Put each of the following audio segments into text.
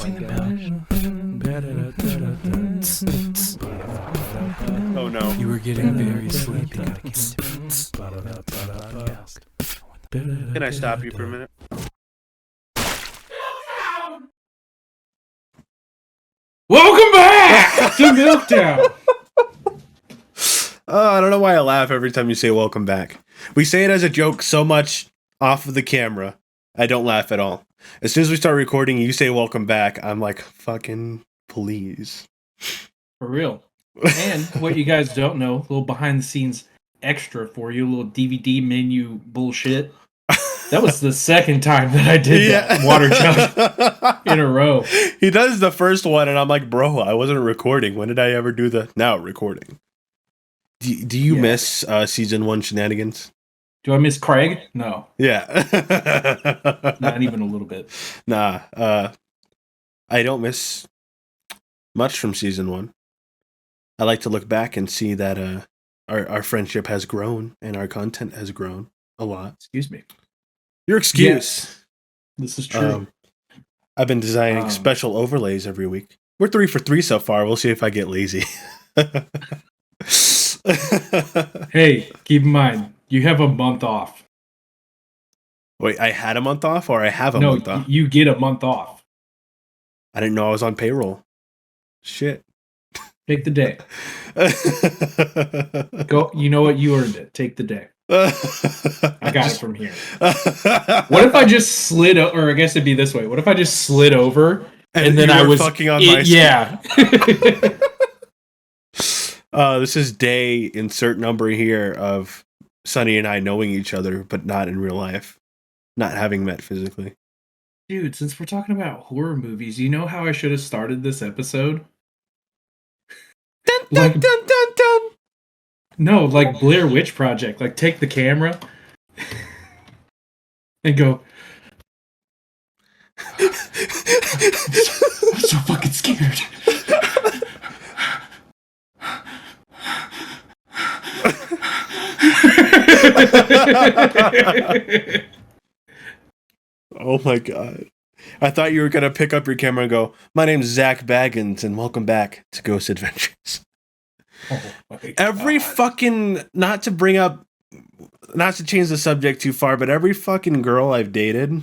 Oh no. You were getting very sleepy. Can I stop you for a minute? Welcome back to Milktown. I don't know why I laugh every time you say welcome back. We say it as a joke so much off of the camera, I don't laugh at all. As soon as we start recording, you say welcome back, I'm like, fucking please. For real. And what you guys don't know, a little behind the scenes extra for you, a little DVD menu bullshit. That was the second time that I did that water jug in a row. He does the first one, and I'm like, bro, I wasn't recording. When did I ever do the now recording? Do you miss season 1 shenanigans? Do I miss Craig? No. Yeah. Not even a little bit. Nah. I don't miss much from season 1. I like to look back and see that our friendship has grown and our content has grown a lot. Excuse me. Your excuse. Yes, this is true. I've been designing special overlays every week. We're 3 for 3 so far. We'll see if I get lazy. Hey, keep in mind, you have a month off. Wait, I had a month off or I have a month off? You get a month off. I didn't know I was on payroll. Shit. Take the day. Go. You know what? You earned it. Take the day. I got it from here. What if I just slid or I guess it'd be this way. What if I just slid over and then I was fucking on my yeah. This is day insert number here of Sunny and I knowing each other, but not in real life. Not having met physically. Dude, since we're talking about horror movies, you know how I should have started this episode? Dun, dun, dun, dun, dun. No, like Blair Witch Project. Like, take the camera and go. I'm so fucking scared. Oh my god. I thought you were going to pick up your camera and go, my name's Zach Baggins and welcome back to Ghost Adventures. Oh every fucking, not to change the subject too far, but every fucking girl I've dated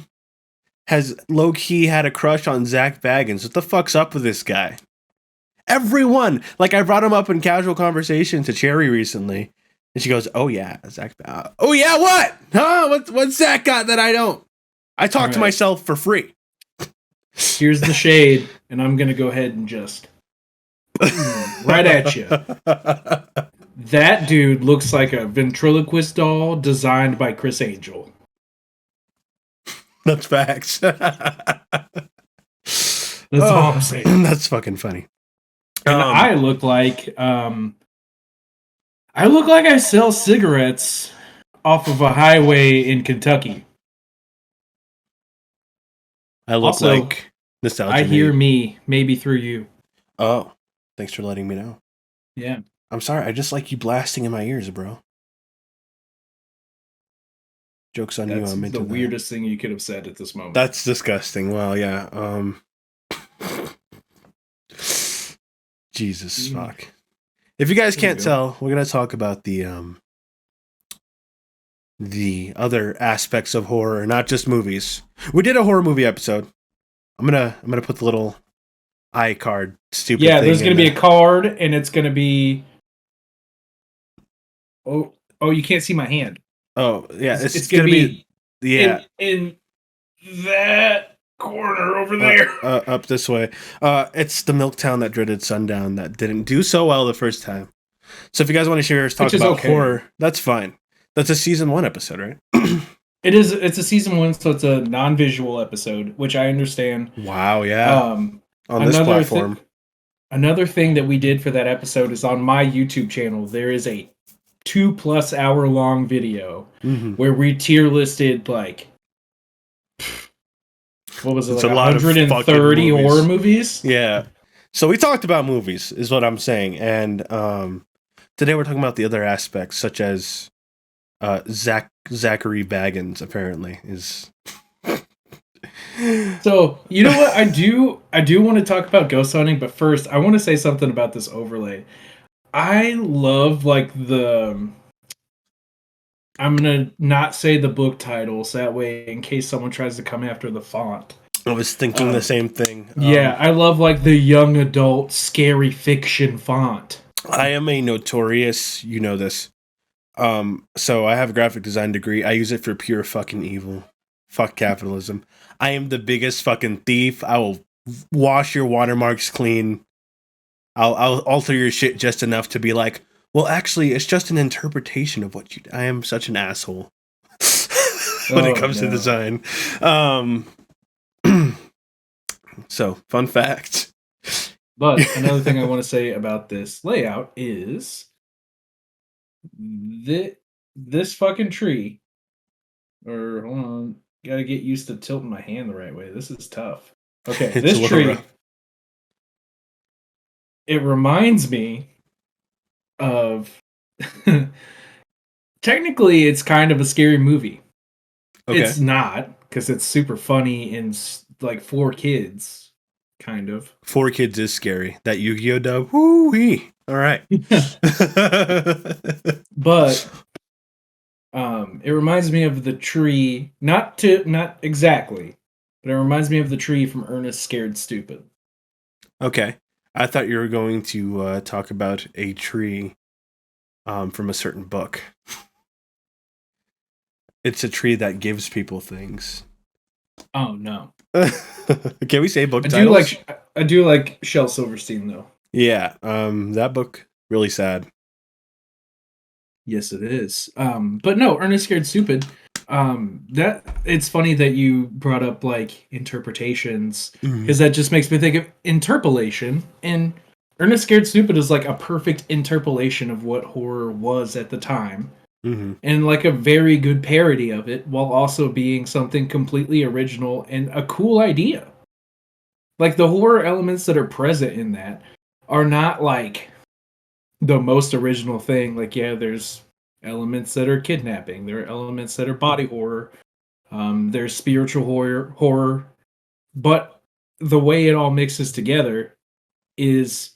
has low-key had a crush on Zach Baggins. What the fuck's up with this guy? Everyone! Like, I brought him up in casual conversation to Cherry recently, and she goes, oh yeah, Zach oh yeah, what? Huh? What's Zach got that I don't? I talk to myself for free. Here's the shade, and I'm gonna go ahead and just right at you. That dude looks like a ventriloquist doll designed by Chris Angel. That's facts. That's all I'm saying. That's fucking funny. And I look like I sell cigarettes off of a highway in Kentucky. I look also, like nostalgia. I hear me, maybe through you. Oh, thanks for letting me know. Yeah. I'm sorry, I just like you blasting in my ears, bro. Joke's on you, I'm into the weirdest thing you could have said at this moment. That's disgusting. Well, yeah. Jesus fuck. If you guys can't tell, we're gonna talk about the other aspects of horror, not just movies. We did a horror movie episode. I'm gonna put the little iCard stupid thing. Yeah, there's gonna be a card, and it's gonna be. Oh! You can't see my hand. Oh yeah, it's gonna be in that corner over there. Up this way. It's the Milktown That Dreaded Sundown that didn't do so well the first time. So if you guys want to hear us talk about horror, that's fine. That's a season 1 episode, right? It is. It's a season 1, so it's a non-visual episode, which I understand. Wow, yeah. On this platform. Another thing that we did for that episode is on my YouTube channel. There is a 2+ hour long video where we tier listed like what was it? It's like 130 horror movies. Yeah. So we talked about movies, is what I'm saying, and today we're talking about the other aspects, such as Zachary Baggins. Apparently, is So, you know what? I do want to talk about ghost hunting, but first I want to say something about this overlay. I love like I'm gonna not say the book titles that way in case someone tries to come after the font. I was thinking the same thing. Yeah, I love like the young adult scary fiction font. I am a notorious, you know this. So I have a graphic design degree. I use it for pure fucking evil. Fuck capitalism. I am the biggest fucking thief. I will wash your watermarks clean. I'll alter your shit just enough to be like, well, actually, it's just an interpretation of what you. I am such an asshole when it comes to design. So, fun fact. But another thing I want to say about this layout is this fucking tree. Or hold on, gotta get used to tilting my hand the right way. This is tough. Okay, this tree. It reminds me of. Technically, it's kind of a scary movie. Okay. It's not, because it's super funny and like for kids, kind of. For kids is scary. That Yu-Gi-Oh dub. Woo-wee. All right. But it reminds me of the tree, not exactly, but it reminds me of the tree from Ernest Scared Stupid. Okay. I thought you were going to talk about a tree from a certain book. It's a tree that gives people things. Oh, no. Can we say book titles? I do like Shel Silverstein, though. Yeah, that book, really sad. Yes, it is. But no, Ernest Scared Stupid. That it's funny that you brought up like interpretations, because that just makes me think of interpolation. And Ernest Scared Stupid is like a perfect interpolation of what horror was at the time, and like a very good parody of it, while also being something completely original and a cool idea. Like the horror elements that are present in that are not like the most original thing. Like, yeah, there's elements that are kidnapping. There are elements that are body horror. There's spiritual horror. But the way it all mixes together is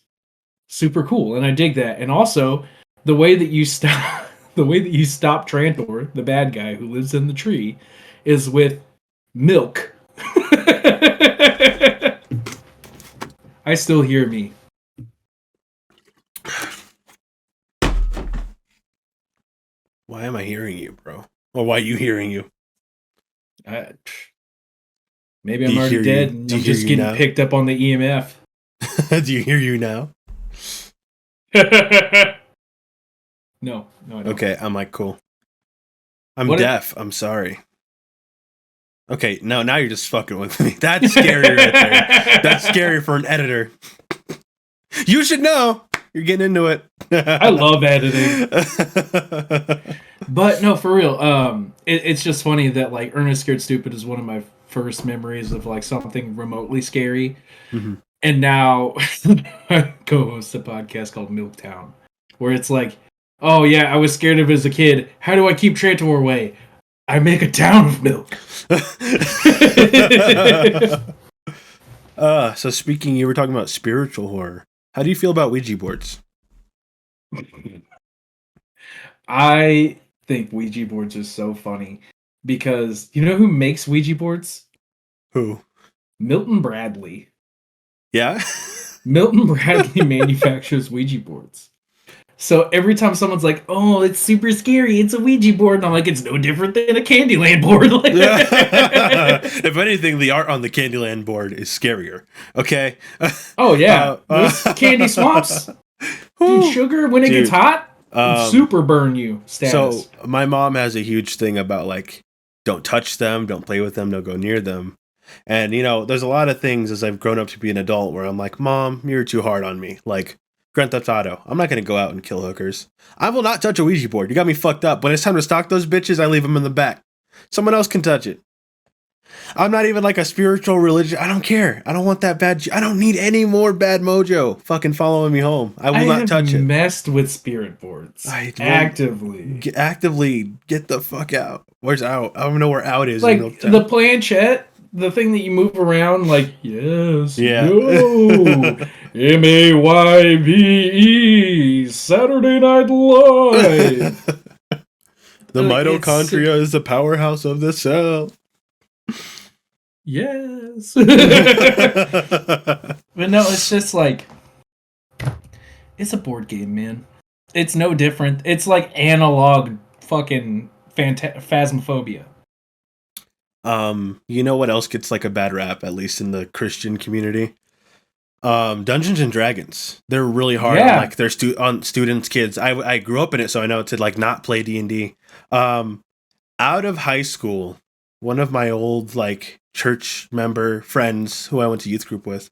super cool, and I dig that. And also, the way that you stop Trantor, the bad guy who lives in the tree, is with milk. I still hear me. Why am I hearing you, bro? Or why are you hearing you? Maybe I'm already dead and I'm just getting picked up on the EMF. Do you hear you now? No, I don't. Okay, I'm like, cool. I'm deaf. I'm sorry. Okay, no, now you're just fucking with me. That's scary right there. That's scary for an editor. You should know. You're getting into it. I love editing. But no, for real. It's just funny that like Ernest Scared Stupid is one of my first memories of like something remotely scary. And now I co-host a podcast called Milktown, where it's like, oh yeah, I was scared of it as a kid. How do I keep Trantor away? I make a town of milk. So speaking, you were talking about spiritual horror. How do you feel about Ouija boards? I think Ouija boards are so funny because you know who makes Ouija boards? Who? Milton Bradley. Yeah? Milton Bradley manufactures Ouija boards. So every time someone's like, oh, it's super scary, it's a Ouija board, and I'm like, it's no different than a Candyland board. If anything, the art on the Candyland board is scarier. Okay? Oh, yeah. Those candy swamps. Dude, sugar, when it gets hot, super burn you status. So my mom has a huge thing about, like, don't touch them, don't play with them, don't go near them. And, you know, there's a lot of things as I've grown up to be an adult where I'm like, Mom, you're too hard on me. Like, Grand Theft Auto. I'm not going to go out and kill hookers. I will not touch a Ouija board. You got me fucked up. When it's time to stalk those bitches, I leave them in the back. Someone else can touch it. I'm not even like a spiritual religion. I don't care. I don't want that bad. I don't need any more bad mojo fucking following me home. I will not touch it. I messed with spirit boards. Actively get the fuck out. Where's out? I don't know where out is. Like the planchette. the thing that you move around like yes, Yeah. no, MAYVE, Saturday Night Live. The It's mitochondria is the powerhouse of the cell. yes. But no, it's just like it's a board game, man. It's no different. It's like analog fucking phasmophobia. You know what else gets like a bad rap, at least in the Christian community? Dungeons and Dragons. They're really hard on like their students, kids. I grew up in it, so I know to like not play D&D. Out of high school, one of my old like church member friends who I went to youth group with,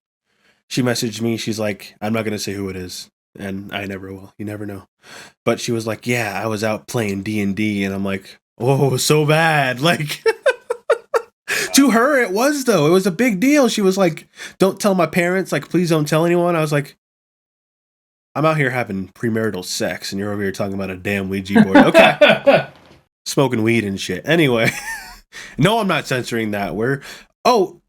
she messaged me. She's like, I'm not gonna say who it is, and I never will. You never know. But she was like, yeah, I was out playing D&D, and I'm like, oh, so bad. Like, to her, it was though. It was a big deal. She was like, don't tell my parents. Like, please don't tell anyone. I was like, I'm out here having premarital sex, and you're over here talking about a damn Ouija board. Okay. Smoking weed and shit. Anyway, no, I'm not censoring that.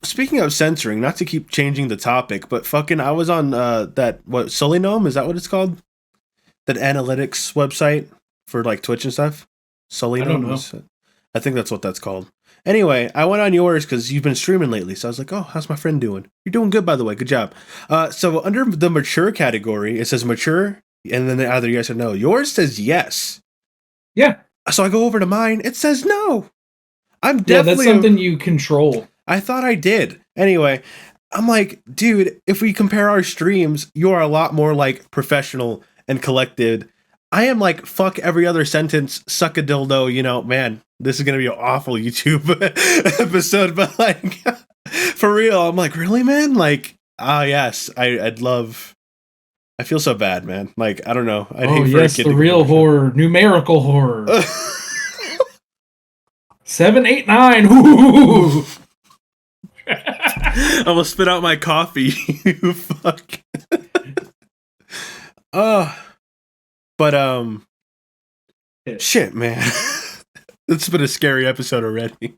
Speaking of censoring, not to keep changing the topic, but fucking, I was on Solinome, is that what it's called? That analytics website for like Twitch and stuff. Solinome. I don't know. I think that's what that's called. Anyway, I went on yours because you've been streaming lately, so I was like, oh, how's my friend doing? You're doing good, by the way. Good job. So under the mature category, it says mature, and then either yes or no. Yours says yes. Yeah. So I go over to mine. It says no. I'm definitely... that's something you control. I thought I did. Anyway, I'm like, dude, if we compare our streams, you are a lot more like professional and collected. I am like, fuck every other sentence, suck a dildo, you know, man, this is going to be an awful YouTube episode, but like, for real, I'm like, really, man? Like, yes, I'd love... I feel so bad, man. Like, I don't know. I'd hate for a kid the real horror, numerical horror. 7, 8, 9. Ooh. I'm gonna spit out my coffee. You fuck. But shit, man. It's been a scary episode already.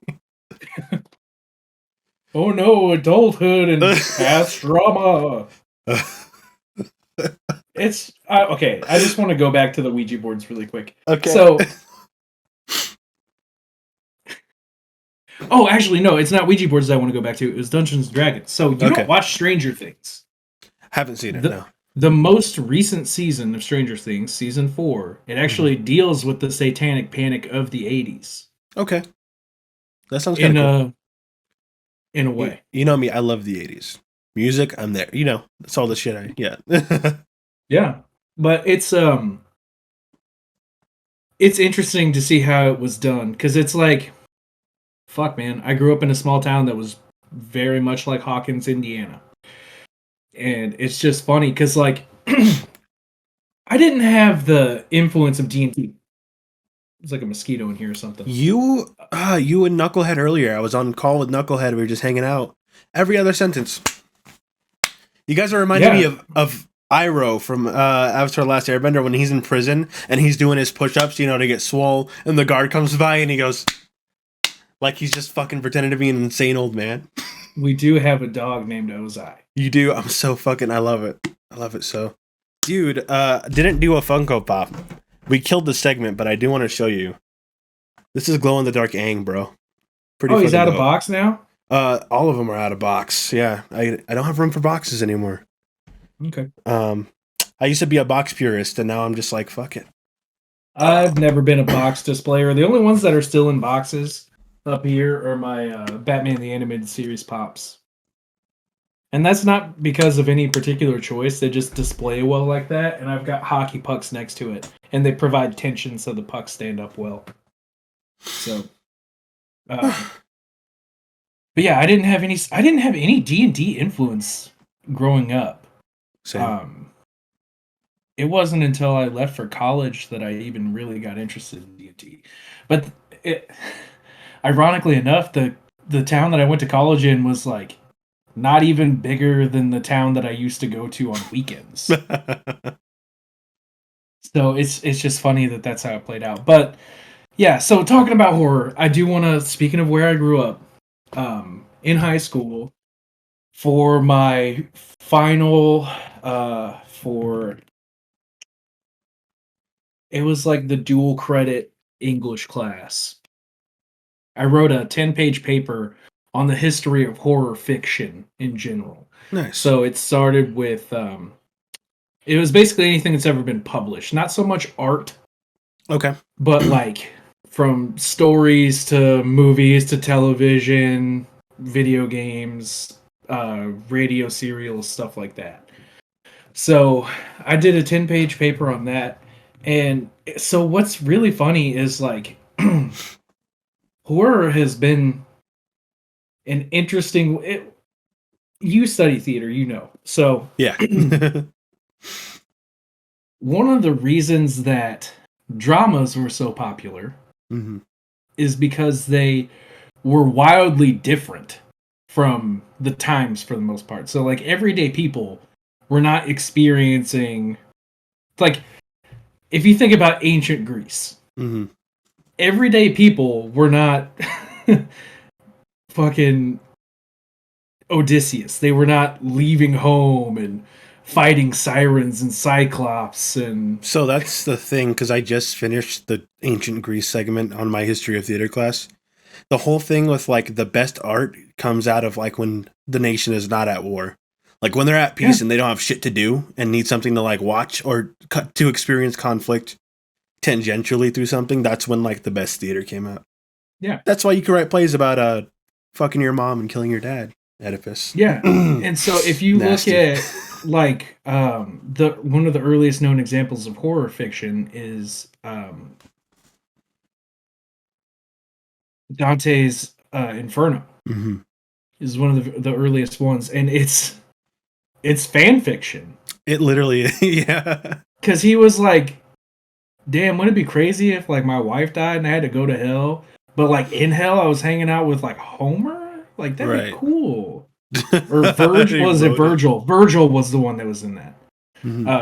Oh no, adulthood and past drama. It's okay. I just want to go back to the Ouija boards really quick. Okay. So, actually, no, it's not Ouija boards I want to go back to. It was Dungeons and Dragons. So you don't watch Stranger Things? Haven't seen it. No. The most recent season of Stranger Things, season 4, it actually deals with the satanic panic of the 80s. Okay. That sounds kind of cool. In a way. You know me, I love the 80s. Music, I'm there. You know, that's all the shit Yeah. But it's interesting to see how it was done, because it's like, fuck, man, I grew up in a small town that was very much like Hawkins, Indiana. And it's just funny, because, like, I didn't have the influence of D&D. There's like a mosquito in here or something. You and Knucklehead earlier. I was on call with Knucklehead. We were just hanging out. Every other sentence. You guys are reminding me of Iroh from Avatar: Last Airbender when he's in prison and he's doing his push-ups, you know, to get swole, and the guard comes by and he goes, like he's just fucking pretending to be an insane old man. We do have a dog named Ozai. You do? I'm so fucking... I love it. I love it so. Dude, didn't do a Funko Pop. We killed the segment, but I do want to show you. This is glow-in-the-dark Aang, bro. Pretty he's out of box now? All of them are out of box. Yeah, I don't have room for boxes anymore. Okay. I used to be a box purist, and now I'm just like, fuck it. I've never been a box displayer. The only ones that are still in boxes up here are my Batman the Animated Series pops. And that's not because of any particular choice. They just display well like that, and I've got hockey pucks next to it. And they provide tension so the pucks stand up well. So... But yeah, I didn't have any D&D influence growing up. Same. It wasn't until I left for college that I even really got interested in D&D. But ironically enough, the town that I went to college in was like not even bigger than the town that I used to go to on weekends. So it's just funny that that's how it played out. But yeah, so talking about horror, I do want to, speaking of where I grew up, in high school for my final for it was like the dual credit English class. I wrote a 10-page paper on the history of horror fiction in general. Nice. So it started with it was basically anything that's ever been published. Not so much art. Okay. But like from stories to movies to television, video games, radio serials, stuff like that. So I did a 10-page paper on that. And so what's really funny is like horror has been an interesting. You study theater, you know. So yeah. One of the reasons that dramas were so popular is because they were wildly different from the times for the most part. So like everyday people were not experiencing, like, if you think about ancient Greece, everyday people were not fucking Odysseus. They were not leaving home and fighting sirens and cyclops. And so that's the thing, because I just finished the ancient Greece segment on my history of theater class. The whole thing with like the best art comes out of like when the nation is not at war, like when they're at peace and they don't have shit to do and need something to like watch or to experience conflict tangentially through something. That's when like the best theater came out. Yeah, that's why you can write plays about fucking your mom and killing your dad. Oedipus. Yeah, and so if you look at like the one of the earliest known examples of horror fiction is Dante's Inferno is one of the earliest ones, and it's fan fiction. It literally, yeah. Because he was like, "Damn, wouldn't it be crazy if like my wife died and I had to go to hell? But like in hell, I was hanging out with like Homer. Like that'd be cool." Or Virgil was it Virgil? Virgil was the one that was in that.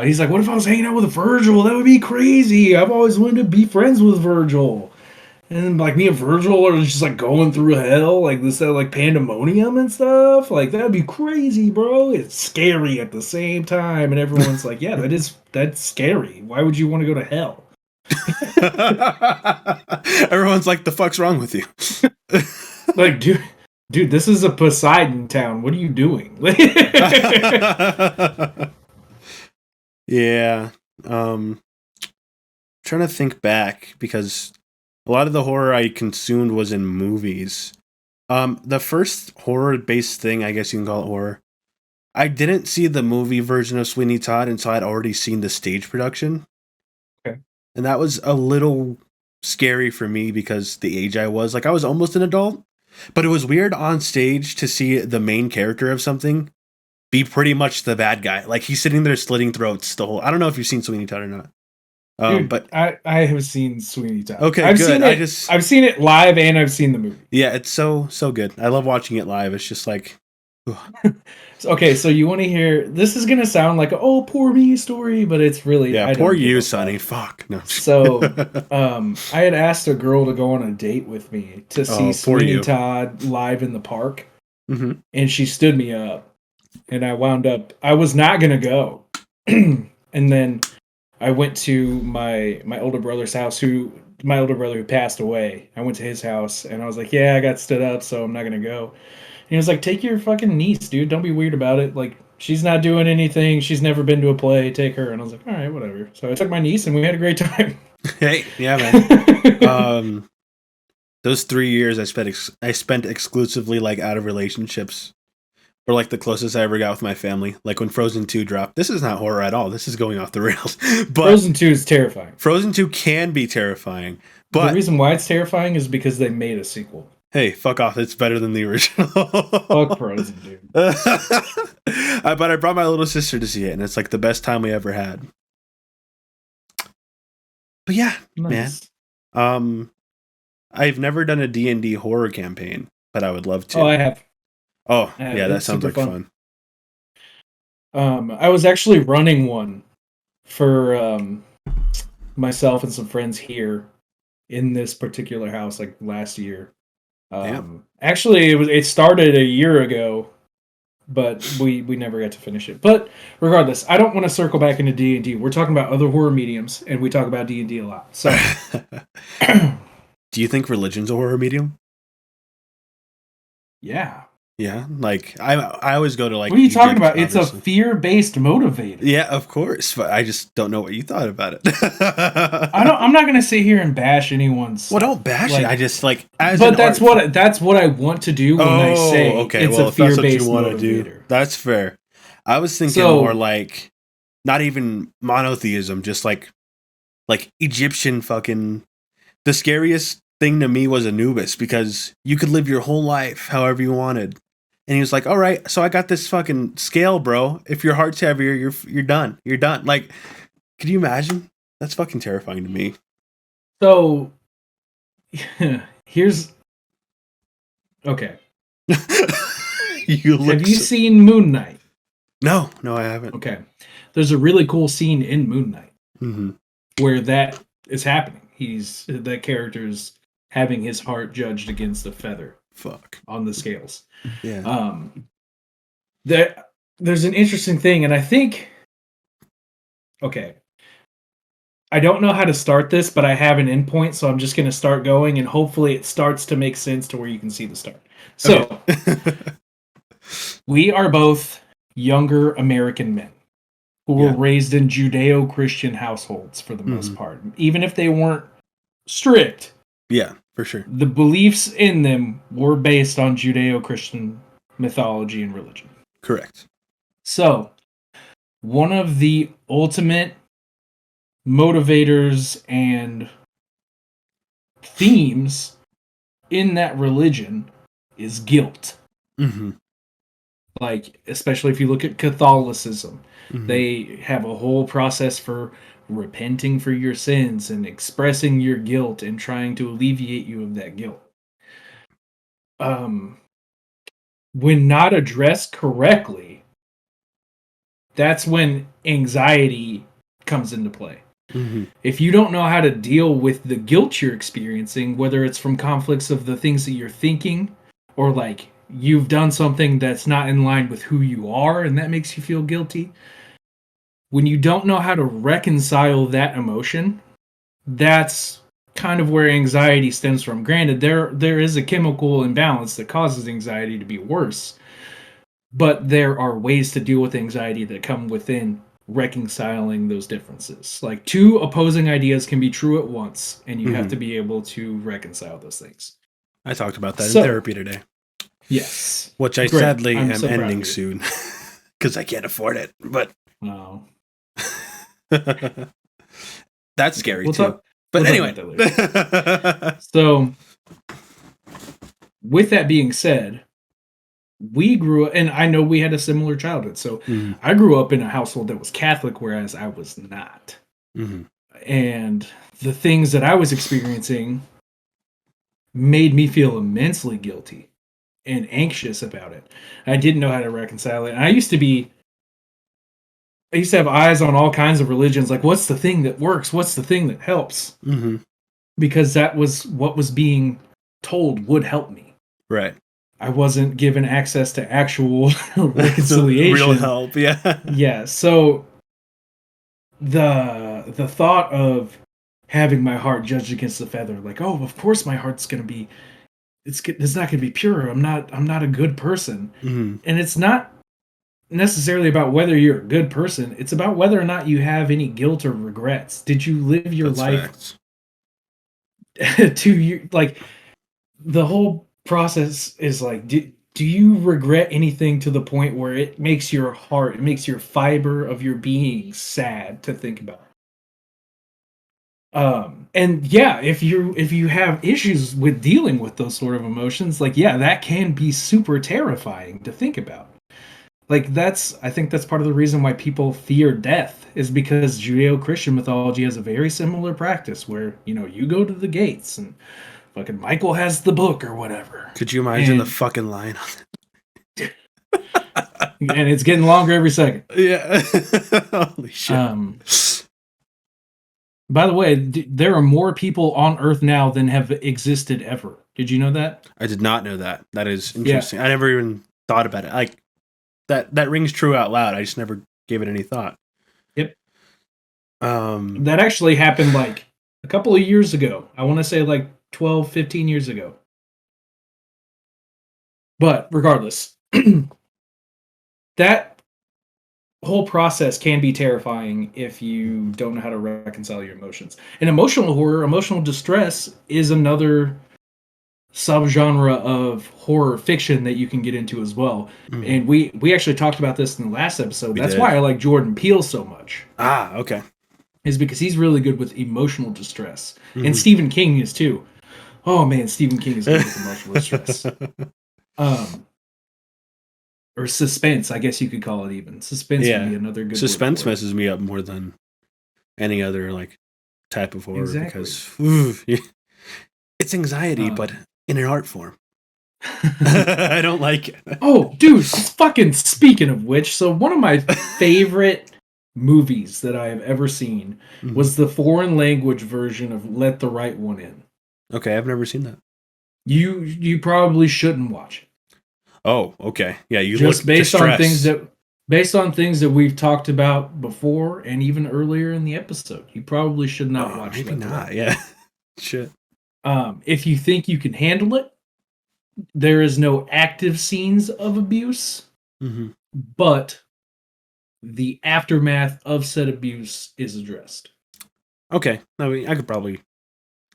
He's like, "What if I was hanging out with a Virgil? That would be crazy. I've always wanted to be friends with Virgil." And like me and Virgil are just like going through hell, like this like pandemonium and stuff. Like that'd be crazy, bro. It's scary at the same time, and everyone's like, "Yeah, that's scary. Why would you want to go to hell?" Everyone's like, "The fuck's wrong with you?" Like, dude, this is a Poseidon town. What are you doing? Yeah. Trying to think back because a lot of the horror I consumed was in movies. The first horror-based thing, I guess you can call it horror, I didn't see the movie version of Sweeney Todd until I'd already seen the stage production. Okay. And that was a little scary for me because the age I was. Like, I was almost an adult, but it was weird on stage to see the main character of something be pretty much the bad guy. Like, he's sitting there slitting throats the whole... I don't know if you've seen Sweeney Todd or not. Dude, but I have seen Sweeney Todd. Okay, I've good. I've seen it live and I've seen the movie. Yeah, it's so good. I love watching it live. It's just like... Okay, so you want to hear... This is going to sound like a, oh, poor me story, but it's really... Yeah, poor you, Sonny. Fuck. No. So, I had asked a girl to go on a date with me to see Sweeney Todd live in the park. And she stood me up. And I wound up... I was not going to go. And then I went to my older brother's house, my older brother who passed away. I went to his house, and I was like, yeah, I got stood up, so I'm not going to go. And he was like, take your fucking niece, dude. Don't be weird about it. Like, she's not doing anything. She's never been to a play. Take her. And I was like, all right, whatever. So I took my niece, and we had a great time. Hey, yeah, man. Those 3 years I spent exclusively, like, out of relationships. Or, like, the closest I ever got with my family. Like, when Frozen 2 dropped. This is not horror at all. This is going off the rails. But Frozen 2 is terrifying. Frozen 2 can be terrifying. But the reason why it's terrifying is because they made a sequel. Hey, fuck off. It's better than the original. Fuck Frozen, dude. But I brought my little sister to see it, and it's, like, the best time we ever had. But yeah, nice. Man. I've never done a D&D horror campaign, but I would love to. Oh, I have. Oh, yeah, that sounds like fun. I was actually running one for myself and some friends here in this particular house, like last year. Actually, it started a year ago, but we never got to finish it. But regardless, I don't want to circle back into D&D. We're talking about other horror mediums, and we talk about D&D a lot. So, do you think religion's a horror medium? Yeah. Yeah, like I always go to like. What are you talking about? It's a fear-based motivator. Yeah, of course, but I just don't know what you thought about it. I'm not gonna sit here and bash anyone's. Well, don't bash it. I just like. But that's what I want to do when I say it's a fear-based motivator. That's fair. I was thinking more like, not even monotheism, just like Egyptian fucking. The scariest thing to me was Anubis, because you could live your whole life however you wanted. And he was like, all right, so I got this fucking scale, bro. If your heart's heavier, you're done. You're done. Like, could you imagine? That's fucking terrifying to me. So, here's... Okay. Have you seen Moon Knight? No, I haven't. Okay. There's a really cool scene in Moon Knight where that is happening. The character's having his heart judged against a feather. Fuck. On the scales. Yeah. There's an interesting thing, and I think... Okay. I don't know how to start this, but I have an endpoint, so I'm just going to start going, and hopefully it starts to make sense to where you can see the start. So, we are both younger American men who were raised in Judeo-Christian households for the most part. Even if they weren't strict. Yeah, for sure. The beliefs in them were based on Judeo-Christian mythology and religion. Correct. So, one of the ultimate motivators and themes in that religion is guilt. Like, especially if you look at Catholicism, they have a whole process for repenting for your sins and expressing your guilt and trying to alleviate you of that guilt. When not addressed correctly, that's when anxiety comes into play. If you don't know how to deal with the guilt you're experiencing, whether it's from conflicts of the things that you're thinking, or like you've done something that's not in line with who you are and that makes you feel guilty, when you don't know how to reconcile that emotion, that's kind of where anxiety stems from. Granted, there is a chemical imbalance that causes anxiety to be worse, but there are ways to deal with anxiety that come within reconciling those differences. Like, two opposing ideas can be true at once, and you have to be able to reconcile those things. I talked about that in therapy today. Yes. Which I sadly am ending soon, because I can't afford it. But no. That's scary too. But anyway. So, with that being said, we grew up, and I know we had a similar childhood. So I grew up in a household that was Catholic, whereas I was not. And the things that I was experiencing made me feel immensely guilty and anxious about it. I didn't know how to reconcile it. And I used to have eyes on all kinds of religions. Like, what's the thing that works? What's the thing that helps? Because that was what was being told would help me. Right. I wasn't given access to actual reconciliation. Real help, yeah. Yeah, so the thought of having my heart judged against the feather, like, oh, of course my heart's going to be, it's not going to be pure. I'm not a good person. And it's not necessarily about whether you're a good person. It's about whether or not you have any guilt or regrets. Did you live your life to you? Like, the whole process is like, do you regret anything to the point where it makes your heart, it makes your fiber of your being sad to think about? And yeah, if you have issues with dealing with those sort of emotions, like, yeah, that can be super terrifying to think about. Like, I think that's part of the reason why people fear death, is because Judeo-Christian mythology has a very similar practice where, you go to the gates and fucking Michael has the book or whatever. Could you imagine the fucking line on it? And it's getting longer every second. Yeah. Holy shit. By the way, there are more people on Earth now than have existed ever. Did you know that? I did not know that. That is interesting. Yeah. I never even thought about it. Like that rings true out loud. I just never gave it any thought. Yep. That actually happened like a couple of years ago. I want to say like 12, 15 years ago. But regardless, that whole process can be terrifying if you don't know how to reconcile your emotions. And emotional horror, emotional distress is another subgenre of horror fiction that you can get into as well. Mm-hmm. And we actually talked about this in the last episode. That's why I like Jordan Peele so much. Ah, okay. Is because he's really good with emotional distress. Mm-hmm. And Stephen King is too. Oh man, Stephen King is good with emotional distress. Or suspense, I guess you could call it even. Suspense would be another good suspense messes me up more than any other like type of horror because it's anxiety, but in an art form. I don't like it. Oh, dude, fucking speaking of which, so one of my favorite movies that I have ever seen was the foreign language version of Let the Right One In. Okay, I've never seen that. You probably shouldn't watch it. Oh, okay. Yeah, you just based on things that we've talked about before and even earlier in the episode. You probably should not watch it. Maybe not. Yeah. Shit. If you think you can handle it, there is no active scenes of abuse, but the aftermath of said abuse is addressed. Okay. I mean, I could probably.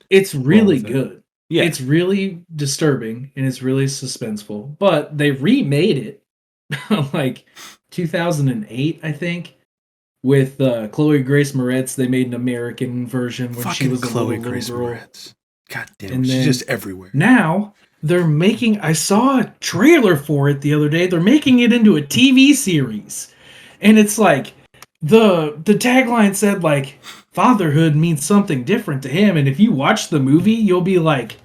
It's really good. Yeah. It's really disturbing and it's really suspenseful, but they remade it like 2008, I think, with Chloe Grace Moretz. They made an American version when she was a Chloe Grace girl. Moretz. God damn, she's just everywhere. Now they're making. I saw a trailer for it the other day. They're making it into a TV series, and it's like the tagline said like, fatherhood means something different to him, and if you watch the movie, you'll be like,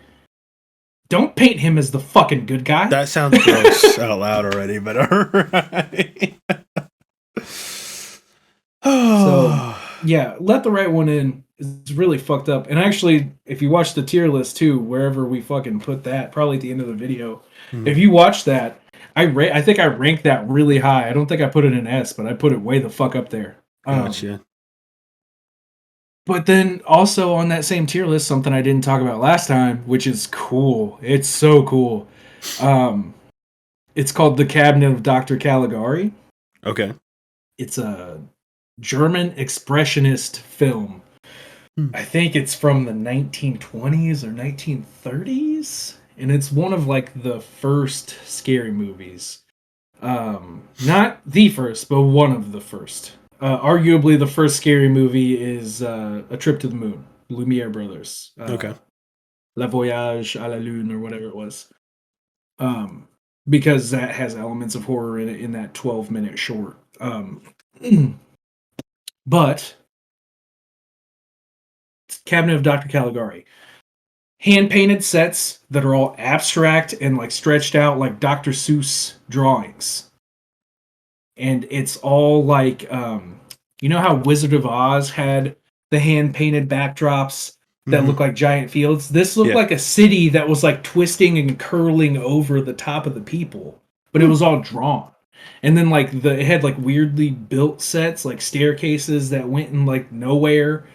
don't paint him as the fucking good guy. That sounds gross out loud already, but alright. So, yeah, Let the Right One In is really fucked up. And actually, if you watch the tier list too, wherever we fucking put that, probably at the end of the video, if you watch that, I think I ranked that really high. I don't think I put it in S, but I put it way the fuck up there. Gotcha. But then also on that same tier list, something I didn't talk about last time, which is cool. It's so cool. It's called The Cabinet of Dr. Caligari. Okay. It's a German expressionist film. I think it's from the 1920s or 1930s. And it's one of like the first scary movies. Not the first, but one of the first. Arguably, the first scary movie is A Trip to the Moon, Lumiere Brothers. Okay. La Voyage à la Lune, or whatever it was. Because that has elements of horror in it in that 12-minute short. But Cabinet of Dr. Caligari. Hand-painted sets that are all abstract and like stretched out like Dr. Seuss drawings. And it's all like, you know how Wizard of Oz had the hand-painted backdrops that look like giant fields? This looked like a city that was like twisting and curling over the top of the people, but it was all drawn. And then like it had like weirdly built sets, like staircases that went in like nowhere.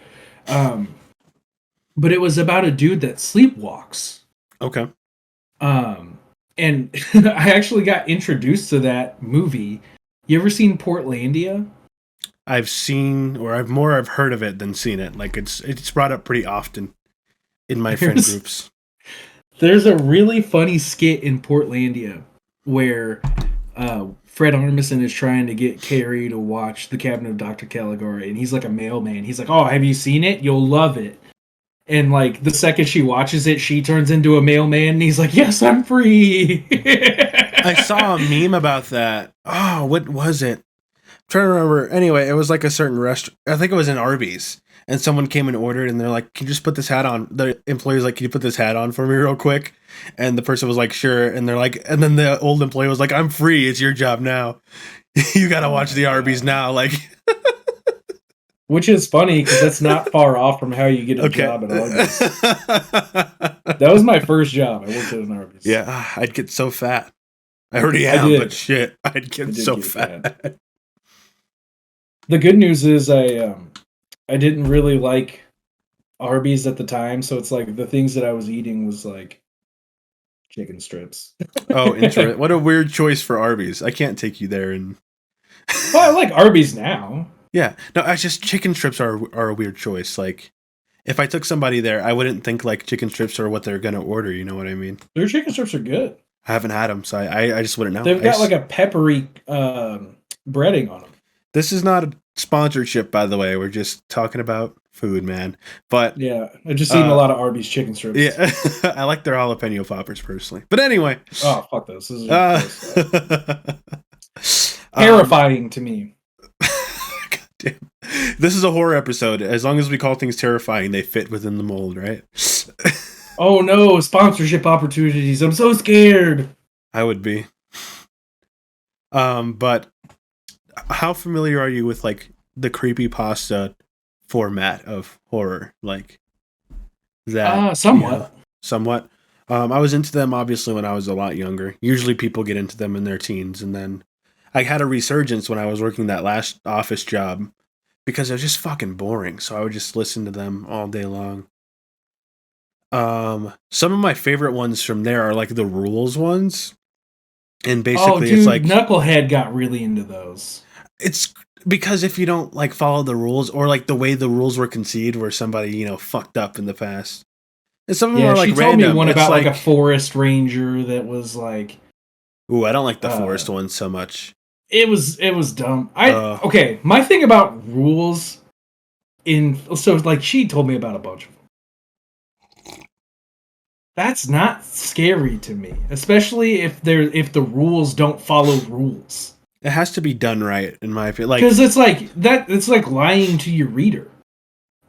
But it was about a dude that sleepwalks. Okay. And I actually got introduced to that movie. You ever seen Portlandia? I've seen, or I've heard of it than seen it. Like it's brought up pretty often in my friend groups. There's a really funny skit in Portlandia where Fred Armisen is trying to get Carrie to watch The Cabinet of Dr. Caligari, and he's like a mailman. He's like, "Oh, have you seen it? You'll love it." And like the second she watches it, she turns into a mailman, and he's like, "Yes, I'm free." I saw a meme about that. Oh, what was it? I'm trying to remember. Anyway, it was like a certain restaurant. I think it was in Arbys. And someone came and ordered, and they're like, "Can you just put this hat on?" The employee's like, "Can you put this hat on for me real quick?" And the person was like, "Sure." And they're like, and then the old employee was like, "I'm free. It's your job now. You gotta watch the Arby's now." Like, Which is funny because that's not far off from how you get a job at Arbys. That was my first job. I worked at an Arbys. Yeah, I'd get so fat. I already am, but shit, I'd get so fat. The good news is I didn't really like Arbys at the time, so it's like the things that I was eating was like chicken strips. Oh, interesting. What a weird choice for Arbys. I can't take you there. And well, I like Arbys now. Yeah, no, it's just chicken strips are a weird choice. Like, if I took somebody there, I wouldn't think like chicken strips are what they're gonna order. You know what I mean? Their chicken strips are good. I haven't had them, so I just wouldn't know. They've got like a peppery breading on them. This is not a sponsorship, by the way. We're just talking about food, man. But yeah, I've just eaten a lot of Arbys chicken strips. Yeah, I like their jalapeno poppers personally. But anyway, oh fuck those! This is terrifying to me. Damn. This is a horror episode. As long as we call things terrifying, they fit within the mold, right? Oh no, sponsorship opportunities. I'm so scared. I would be. But how familiar are you with like the creepypasta format of horror? Like that? Somewhat. You know, somewhat. I was into them obviously when I was a lot younger. Usually people get into them in their teens, and then I had a resurgence when I was working that last office job because it was just fucking boring. So I would just listen to them all day long. Some of my favorite ones from there are like the rules ones. And basically it's like Knucklehead got really into those. It's because if you don't like follow the rules or like the way the rules were conceived where somebody, you know, fucked up in the past. And some of them are like she told random. Me one about like a forest ranger that was like ooh, I don't like the forest one so much. It was dumb. Okay, my thing about rules so like she told me about a bunch of them. That's not scary to me, especially if the rules don't follow rules. It has to be done right, in my opinion. Like, because it's like lying to your reader.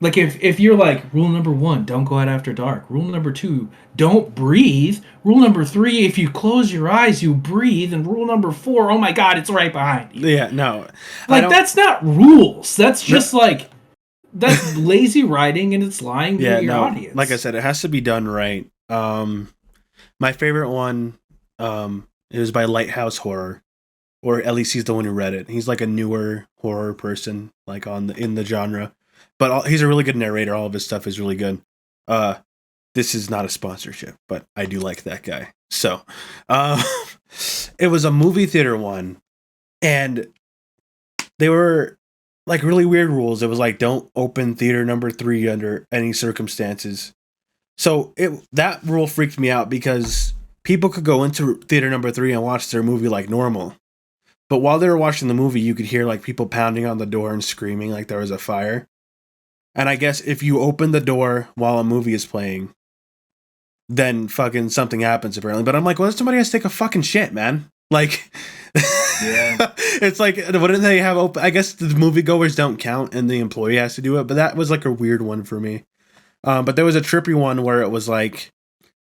Like if you're like, rule number 1, don't go out after dark. Rule number 2, don't breathe. Rule number 3, if you close your eyes, you breathe. And rule number 4, oh my god, it's right behind you. Yeah, no. Like that's not rules. That's just like that's lazy writing and it's lying to your audience. Like I said, it has to be done right. My favorite one, it was by Lighthouse Horror, or at least he's the one who read it. He's like a newer horror person, like in the genre. But he's a really good narrator. All of his stuff is really good. This is not a sponsorship, but I do like that guy. So, it was a movie theater one, and they were like really weird rules. It was like, don't open theater number 3 under any circumstances. So that rule freaked me out because people could go into theater number 3 and watch their movie like normal. But while they were watching the movie, you could hear like people pounding on the door and screaming like there was a fire. And I guess if you open the door while a movie is playing, then fucking something happens apparently. But I'm like, well, somebody has to take a fucking shit, man. Like, yeah, it's like, wouldn't they have open? I guess the moviegoers don't count and the employee has to do it. But that was like a weird one for me. But there was a trippy one where it was like,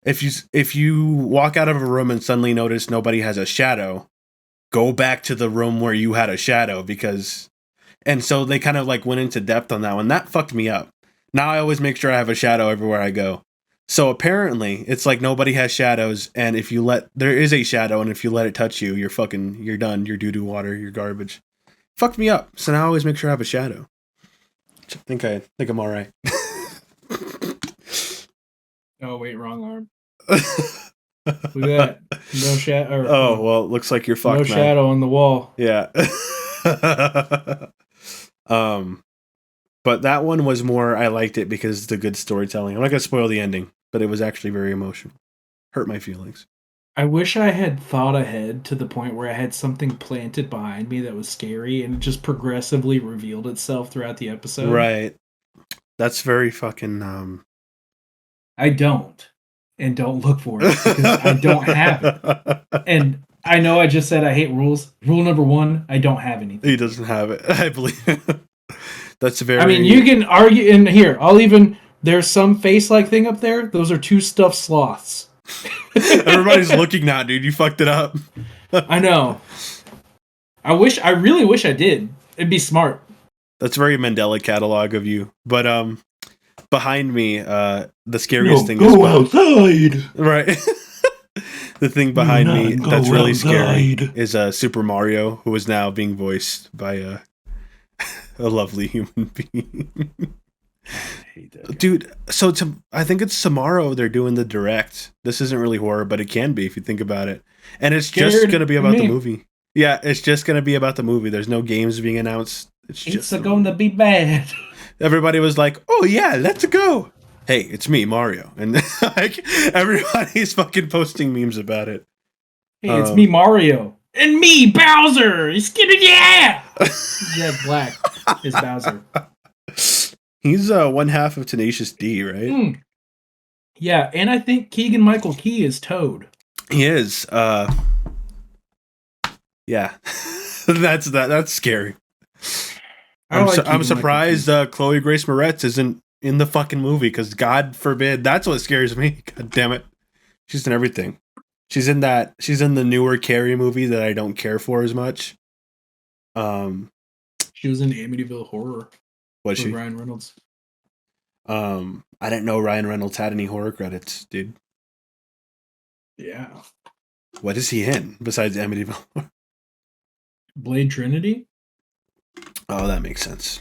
if you walk out of a room and suddenly notice nobody has a shadow, go back to the room where you had a shadow because. And so they kind of like went into depth on that one. That fucked me up. Now I always make sure I have a shadow everywhere I go. So apparently it's like nobody has shadows. And if there is a shadow and if you let it touch you, you're done. You're doo-doo water. You're garbage. Fucked me up. So now I always make sure I have a shadow. I think I'm all right. Oh, wait, wrong arm. Look at that. No shadow. Oh, well, it looks like you're fucked. No shadow on the wall. Yeah. But that one was more, I liked it because it's the good storytelling. I'm not gonna spoil the ending, but it was actually very emotional. Hurt my feelings. I wish I had thought ahead to the point where I had something planted behind me that was scary and it just progressively revealed itself throughout the episode. Right. That's very fucking I don't. And don't look for it because I don't have it. And I know I just said I hate rules. Rule number 1, I don't have anything. He doesn't have it. I believe it. That's very... I mean, you can argue... And here, there's some face-like thing up there. Those are 2 stuffed sloths. Everybody's looking now, dude. You fucked it up. I know. I really wish I did. It'd be smart. That's very Mandela catalog of you. But behind me, the scariest thing is outside. Right. The thing behind me that's really scary is Super Mario, who is now being voiced by a lovely human being. I hate that. Dude, so I think it's tomorrow they're doing the direct. This isn't really horror, but it can be if you think about it. And it's just going to be about the movie. Yeah, it's just going to be about the movie. There's no games being announced. It's just going to be bad. Everybody was like, "Oh yeah, let's go." Hey, it's me, Mario. And like everybody's fucking posting memes about it. Hey, it's me, Mario. And me, Bowser. He's getting yeah. Yeah, Black is Bowser. He's one half of Tenacious D, right? Mm. Yeah, and I think Keegan-Michael Key is Toad. He is. Yeah. That's scary. I'm surprised Chloe Grace Moretz isn't in the fucking movie, because God forbid, that's what scares me. God damn it. She's in everything. She's in the newer Carrie movie that I don't care for as much. She was in Amityville Horror. Was she? Ryan Reynolds. I didn't know Ryan Reynolds had any horror credits, dude. Yeah. What is he in besides Amityville? Blade Trinity? Oh, that makes sense.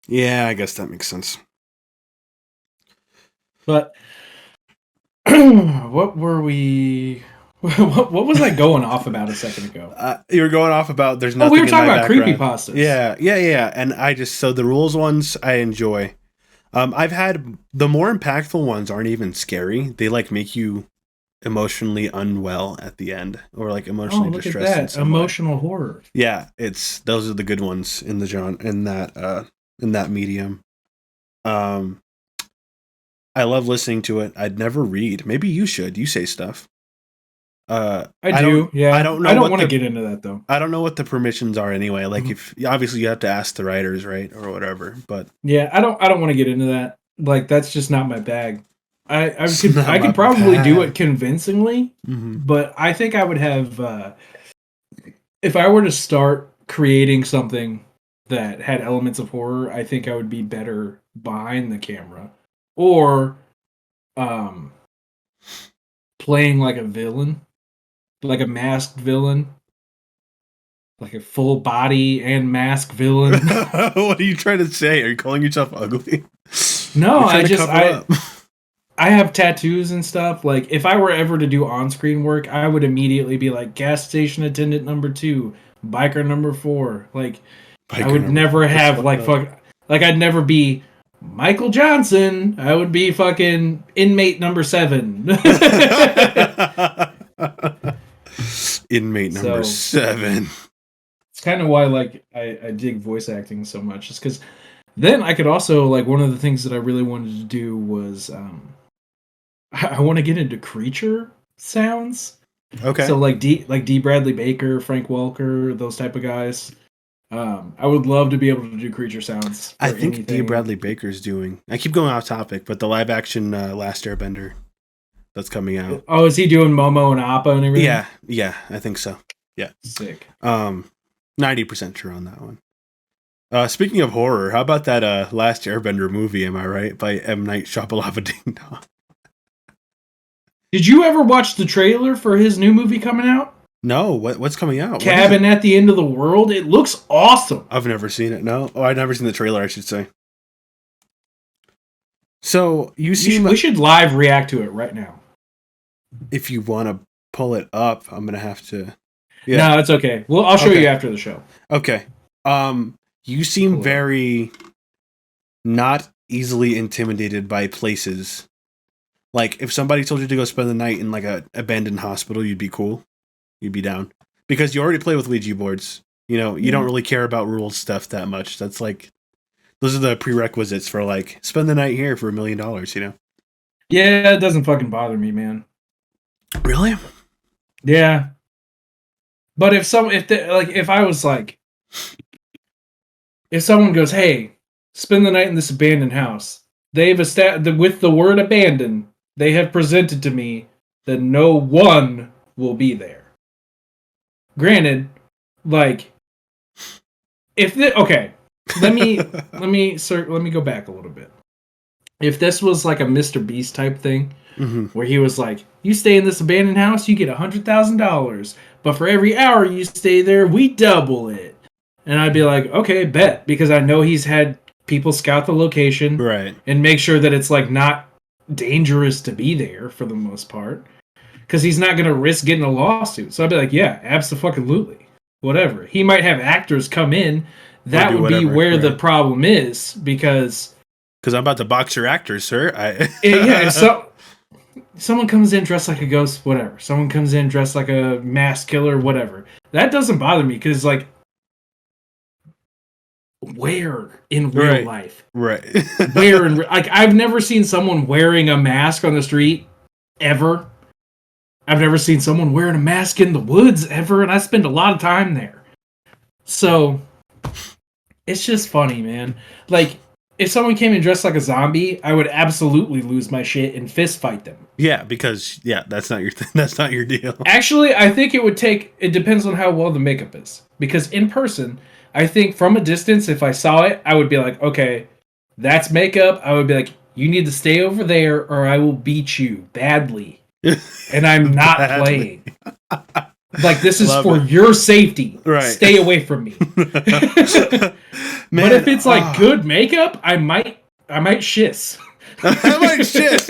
Yeah, I guess that makes sense. But what were we? What was I going off about a second ago? You were going off about there's nothing. We were talking about creepypastas. Yeah. And so the rules ones I enjoy. I've had the more impactful ones aren't even scary. They like make you emotionally unwell at the end, or like emotionally distressed. At that emotional horror. Yeah, those are the good ones in the genre, in that medium. I love listening to it. I'd never read. Maybe you should. You say stuff. I do. Yeah. I don't know. I don't want to get into that though. I don't know what the permissions are anyway. Like if obviously you have to ask the writers, right, or whatever. But yeah, I don't want to get into that. Like that's just not my bag. I could probably do it convincingly, but I think I would have if I were to start creating something that had elements of horror, I think I would be better behind the camera or playing like a villain, like a masked villain, like a full body and mask villain. What are you trying to say? Are you calling yourself ugly? No, I have tattoos and stuff. Like, if I were ever to do on-screen work, I would immediately be like gas station attendant number 2, biker number 4. Like, I would never have like like I'd never be Michael Johnson. I would be fucking inmate number 7. Inmate number 7. It's kind of why like I dig voice acting so much. Just because then I could also like one of the things that I really wanted to do was I want to get into creature sounds. Okay. So like D. Bradley Baker, Frank Welker, those type of guys. I would love to be able to do creature sounds. I think D. Bradley Baker's doing. I keep going off topic, but the live action Last Airbender that's coming out. Oh, is he doing Momo and Appa and everything? Yeah, I think so. Yeah. Sick. 90% sure on that one. Speaking of horror, how about that Last Airbender movie? Am I right? By M. Night Shyamalan Ding Dong. Did you ever watch the trailer for his new movie coming out? No, what's coming out? Cabin at the End of the World. It looks awesome. I've never seen it. No, I've never seen the trailer. I should say. So we should live react to it right now. If you want to pull it up, I'm gonna have to. Yeah. No, it's okay. Well, I'll show you after the show. Okay. You seem very not easily intimidated by places. Like, if somebody told you to go spend the night in, like, a abandoned hospital, you'd be cool. You'd be down. Because you already play with Ouija boards. You know, you don't really care about rules stuff that much. That's, like, those are the prerequisites for, like, spend the night here for $1 million, you know? Yeah, it doesn't fucking bother me, man. Really? Yeah. But if someone goes, hey, spend the night in this abandoned house, they've established, with the word abandoned, they have presented to me that no one will be there. Granted, like, Okay, let me go back a little bit. If this was like a Mr. Beast type thing, where he was like, "You stay in this abandoned house, you get $100,000, but for every hour you stay there, we double it," and I'd be like, "Okay, bet," because I know he's had people scout the location, right, and make sure that it's like not dangerous to be there for the most part, because he's not gonna risk getting a lawsuit. So I'd be like, "Yeah, absolutely, whatever." He might have actors come in. That would be where the problem is, because I'm about to box your actors, sir. If someone comes in dressed like a ghost, whatever. Someone comes in dressed like a mass killer, whatever. That doesn't bother me, because like, where in real life? Right. Where in like, I've never seen someone wearing a mask on the street ever. I've never seen someone wearing a mask in the woods ever, and I spend a lot of time there. So it's just funny, man. Like, if someone came in dressed like a zombie, I would absolutely lose my shit and fist fight them. Yeah, because that's not your deal. Actually, I think it depends on how well the makeup is. Because in person, I think from a distance, if I saw it, I would be like, okay, that's makeup. I would be like, you need to stay over there or I will beat you badly. And I'm not playing. Like, this is for your safety. Right. Stay away from me. Man, but if it's like good makeup, I might shiz. I might shiz.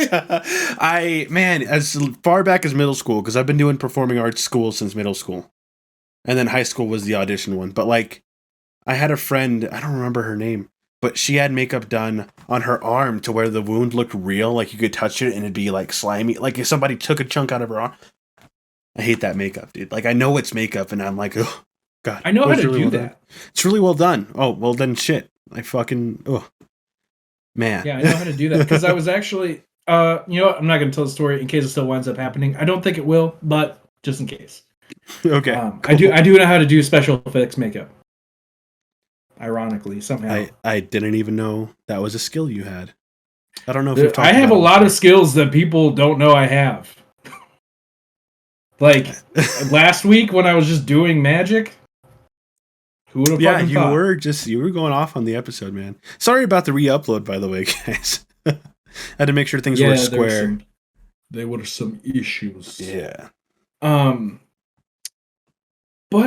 As far back as middle school, because I've been doing performing arts school since middle school. And then high school was the audition one. But like, I had a friend, I don't remember her name, but she had makeup done on her arm to where the wound looked real. Like, you could touch it and it'd be like slimy. Like if somebody took a chunk out of her arm. I hate that makeup, dude. Like, I know it's makeup and I'm like, oh, God. I know how to do that. It's really well done. Oh, well then shit. I fucking, man. Yeah, I know how to do that. Because I was actually, you know what? I'm not going to tell the story in case it still winds up happening. I don't think it will, but just in case. Okay. Cool. I do know how to do special effects makeup. Ironically, somehow. I didn't even know that was a skill you had. I don't know if you've talked I have a lot of skills that people don't know I have. Like, last week when I was just doing magic, who would have fucking thought? You were going off on the episode, man. Sorry about the re-upload, by the way, guys. I had to make sure things were square. There were some issues. Yeah. But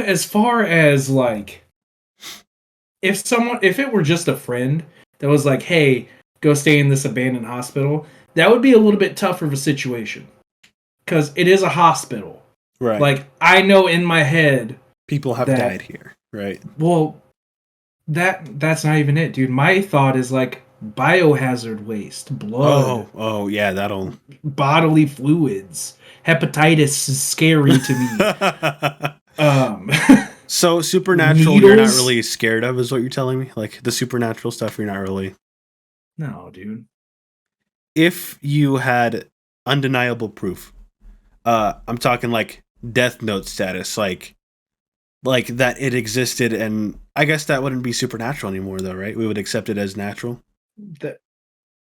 as far as, like, if it were just a friend that was like, hey, go stay in this abandoned hospital, that would be a little bit tougher of a situation. Because it is a hospital. Right. Like, I know in my head... people have died here, right? Well, that's not even it, dude. My thought is, like, biohazard waste, blood. Oh, yeah, that'll... bodily fluids. Hepatitis is scary to me. So, supernatural needles? You're not really scared of, is what you're telling me? Like, the supernatural stuff you're not really... No, dude. If you had undeniable proof... I'm talking like Death Note status, like that it existed, and I guess that wouldn't be supernatural anymore, though, right? We would accept it as natural.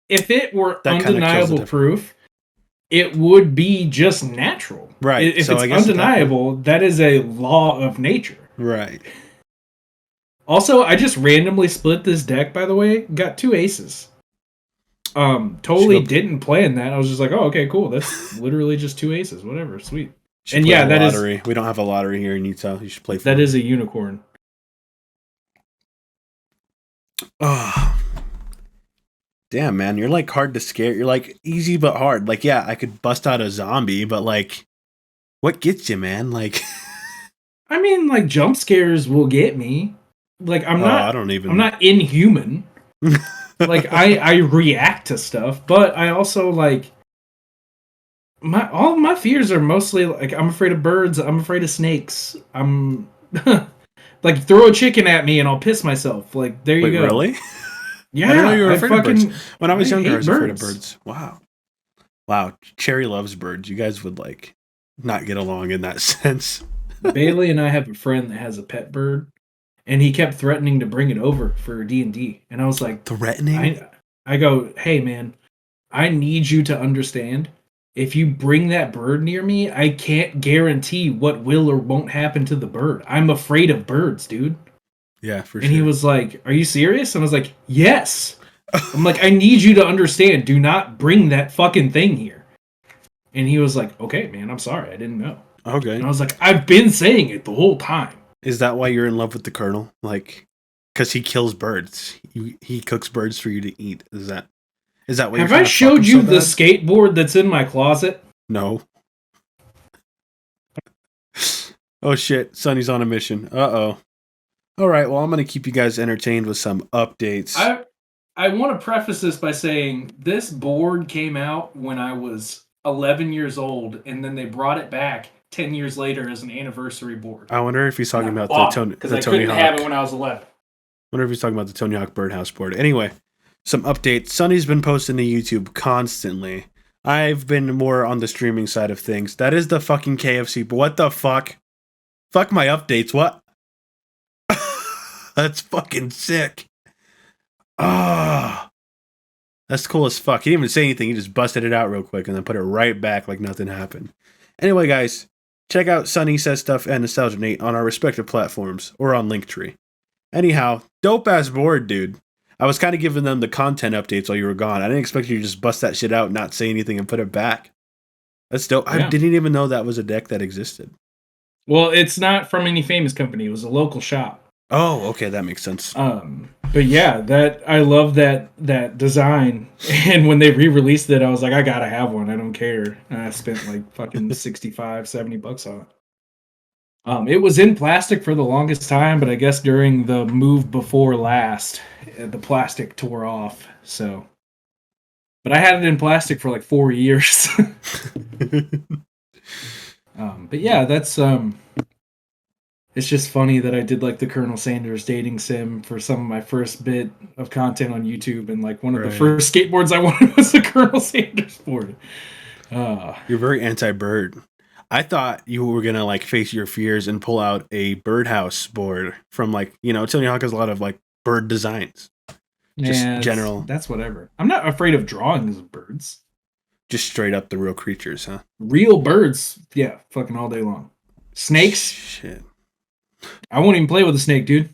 If it were undeniable proof, it would be just natural, right? If it's undeniable, that is a law of nature, right? Also, I just randomly split this deck. By the way, got 2 aces. Totally didn't plan that. I was just like, oh, okay, cool. That's literally just 2 aces. Whatever, sweet. And yeah, that lottery. We don't have a lottery here in Utah. You should play for that. Is a unicorn. Oh, damn, man. You're like hard to scare. You're like easy but hard. Like, yeah, I could bust out a zombie, but like, what gets you, man? Like, I mean, like, jump scares will get me. Like, I'm not inhuman. Like, I react to stuff, but I also, like, all my fears are mostly, like, I'm afraid of birds, I'm afraid of snakes, I'm, like, throw a chicken at me and I'll piss myself, like, there you go. Really? Yeah, I didn't know you were afraid of birds. When I was younger, I was afraid of birds. Wow, Cherry loves birds. You guys would, like, not get along in that sense. Bailey and I have a friend that has a pet bird. And he kept threatening to bring it over for D&D. And I was like... Threatening? I go, hey, man, I need you to understand. If you bring that bird near me, I can't guarantee what will or won't happen to the bird. I'm afraid of birds, dude. Yeah, for And sure. he was like, "Are you serious?" And I was like, "Yes." I'm like, "I need you to understand. Do not bring that fucking thing here." And he was like, "Okay, man, I'm sorry. I didn't know." Okay. And I was like, "I've been saying it the whole time." Is that why you're in love with the Colonel? Like, because he kills birds. He cooks birds for you to eat. Is that why you're Have I trying to fuck him showed so you the bad? skateboard that's in my closet? No. Oh shit, Sonny's on a mission. Uh-oh. All right, well, I'm going to keep you guys entertained with some updates. I want to preface this by saying this board came out when I was 11 years old, and then they brought it back 10 years later as an anniversary board. I wonder if he's talking And I about bought it because I Tony couldn't Hawk. have it when I was 11. I wonder if he's talking about the Tony Hawk Birdhouse board. Anyway, some updates. Sonny's been posting to YouTube constantly. I've been more on the streaming side of things. That is the fucking KFC. But what the fuck? Fuck my updates. What? That's fucking sick. Ah. That's cool as fuck. He didn't even say anything. He just busted it out real quick and then put it right back like nothing happened. Anyway, guys, check out Sunny Says Stuff and Nostalgia Nate on our respective platforms or on Linktree. Anyhow, dope ass board, dude. I was kind of giving them the content updates while you were gone. I didn't expect you to just bust that shit out, not say anything, and put it back. That's dope. Yeah. I didn't even know that was a deck that existed. Well, it's not from any famous company. It was a local shop. Oh, okay, that makes sense. But yeah, that I love that design. And when they re-released it, I was like, I gotta have one. I don't care. And I spent like fucking $65-$70 on it. It was in plastic for the longest time, but I guess during the move before last, the plastic tore off. So, but I had it in plastic for like 4 years. But yeah, that's it's just funny that I did like the Colonel Sanders dating sim for some of my first bit of content on YouTube, and like one of the first skateboards I wanted was the Colonel Sanders board. You're very anti-bird. I thought you were gonna like face your fears and pull out a birdhouse board from like, you know, Tony Hawk has a lot of like bird designs. Just general. That's whatever. I'm not afraid of drawings of birds. Just straight up the real creatures, huh? Real birds, yeah, fucking all day long. Snakes, shit. I won't even play with a snake, dude.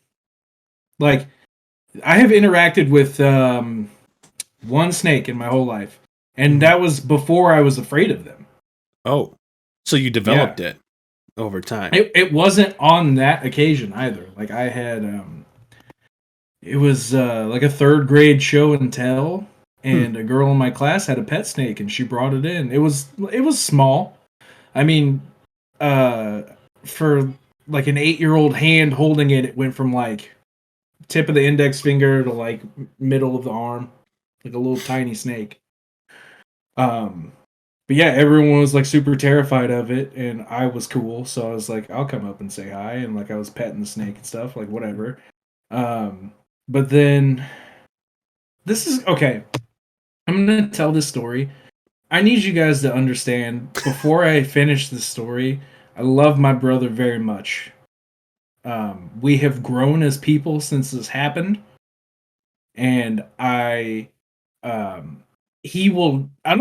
Like, I have interacted with one snake in my whole life, and that was before I was afraid of them. Oh, so you developed it over time. It wasn't on that occasion either. Like, I had it was like a third grade show and tell, and a girl in my class had a pet snake, and she brought it in. It was small. I mean, for like an 8-year-old hand holding it, it went from like tip of the index finger to like middle of the arm, like a little tiny snake. But yeah, everyone was like super terrified of it, and I was cool, so I was like, I'll come up and say hi, and like I was petting the snake and stuff, like whatever. But then this is okay. I'm gonna tell this story. I need you guys to understand before I finish this story. I love my brother very much. We have grown as people since this happened, and I don't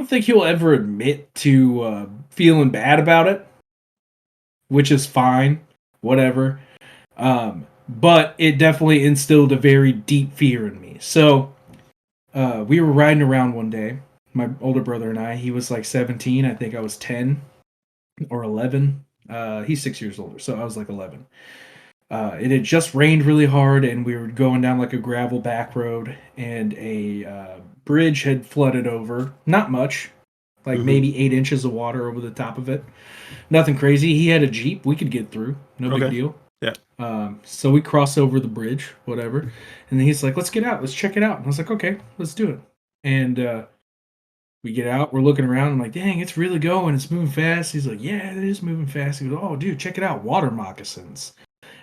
think he'll ever admit to feeling bad about it, which is fine, whatever. But it definitely instilled a very deep fear in me. So we were riding around one day, my older brother and I. He was like 17, I think I was 10 or 11. He's 6 years older, so I was like 11. It had just rained really hard, and we were going down like a gravel back road, and a bridge had flooded over. Not much, like maybe 8 inches of water over the top of it. Nothing crazy. He had a Jeep. We could get through. No big deal. Yeah. So we cross over the bridge, whatever. And then he's like, let's get out. Let's check it out. And I was like, okay, let's do it. And we get out. We're looking around. I'm like, dang, it's really going. It's moving fast. He's like, yeah, it is moving fast. He goes, oh, dude, check it out. Water moccasins.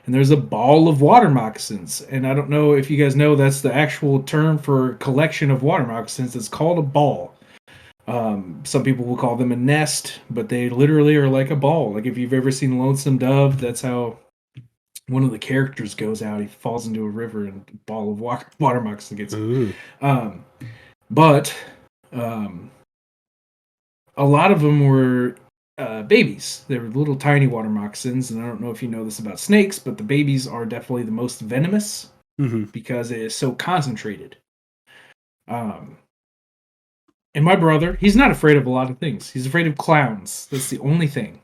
And there's a ball of water moccasins. And I don't know if you guys know, that's the actual term for collection of water moccasins. It's called a ball. Some people will call them a nest, but they literally are like a ball. Like if you've ever seen Lonesome Dove, that's how one of the characters goes out. He falls into a river and a ball of water moccasin gets him. But a lot of them were babies. They're little tiny water moccasins, and I don't know if you know this about snakes, but the babies are definitely the most venomous because it is so concentrated. And my brother, he's not afraid of a lot of things. He's afraid of clowns. That's the only thing.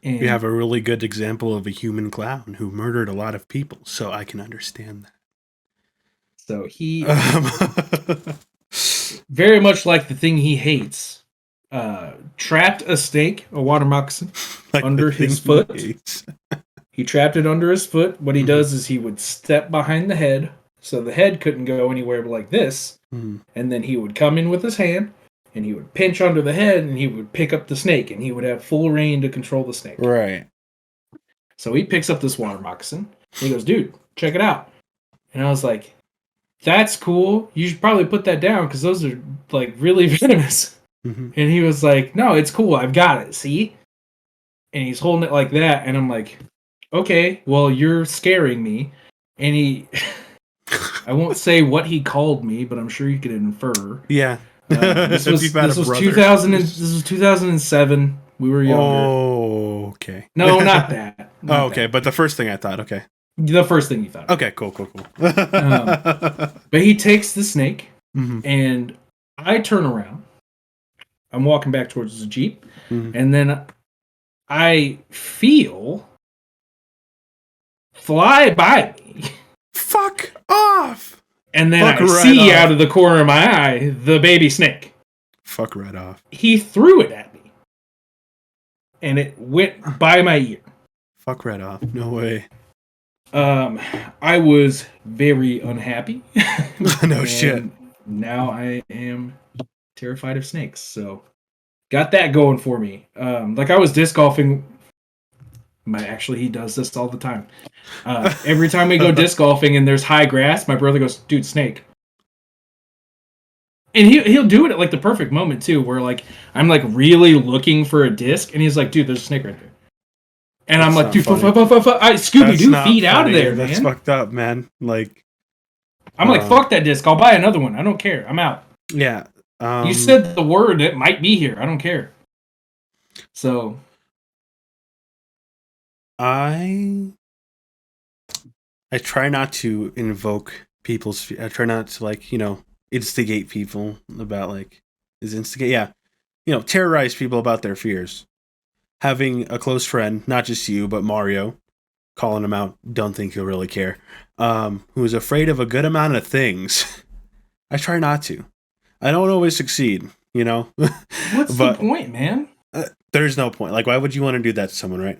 And we have a really good example of a human clown who murdered a lot of people, so I can understand that. So he very much like the thing he hates. Trapped a snake, a water moccasin, like under his foot. He trapped it under his foot. What he does is he would step behind the head, so the head couldn't go anywhere but like this. And then he would come in with his hand, and he would pinch under the head, and he would pick up the snake, and he would have full reign to control the snake. Right. So he picks up this water moccasin. He goes, dude, check it out. And I was like, that's cool. You should probably put that down because those are like really venomous. And he was like, no, it's cool. I've got it. See? And he's holding it like that. And I'm like, okay, well, you're scaring me. And he, I won't say what he called me, but I'm sure you could infer. Yeah. This was 2007. We were younger. Oh, okay. No, not that. Not okay. that. But the first thing I thought, okay. The first thing you thought. Okay, cool. But he takes the snake, and I turn around. I'm walking back towards the Jeep, and then I feel fly by me. Fuck off! And then I see out of the corner of my eye the baby snake. Fuck right off. He threw it at me, and it went by my ear. Fuck right off. No way. I was very unhappy. No shit. Now I am terrified of snakes, so got that going for me. Like I was disc golfing. Actually, he does this all the time. Every time we go disc golfing and there's high grass, my brother goes, "Dude, snake." And he'll do it at like the perfect moment too, where like I'm like really looking for a disc, and he's like, "Dude, there's a snake right there." And I'm like, dude, Scooby-Doo, feet out of there, man. That's fucked up, man. Like, I'm like, fuck that disc. I'll buy another one. I don't care. I'm out. Yeah. You said the word. It might be here. I don't care. So, I try not to invoke people's. I try not to instigate people about terrorize people about their fears. Having a close friend, not just you, but Mario, calling him out, don't think he'll really care, who is afraid of a good amount of things. I try not to. I don't always succeed, What's the point, man? There's no point. Like, why would you want to do that to someone, right?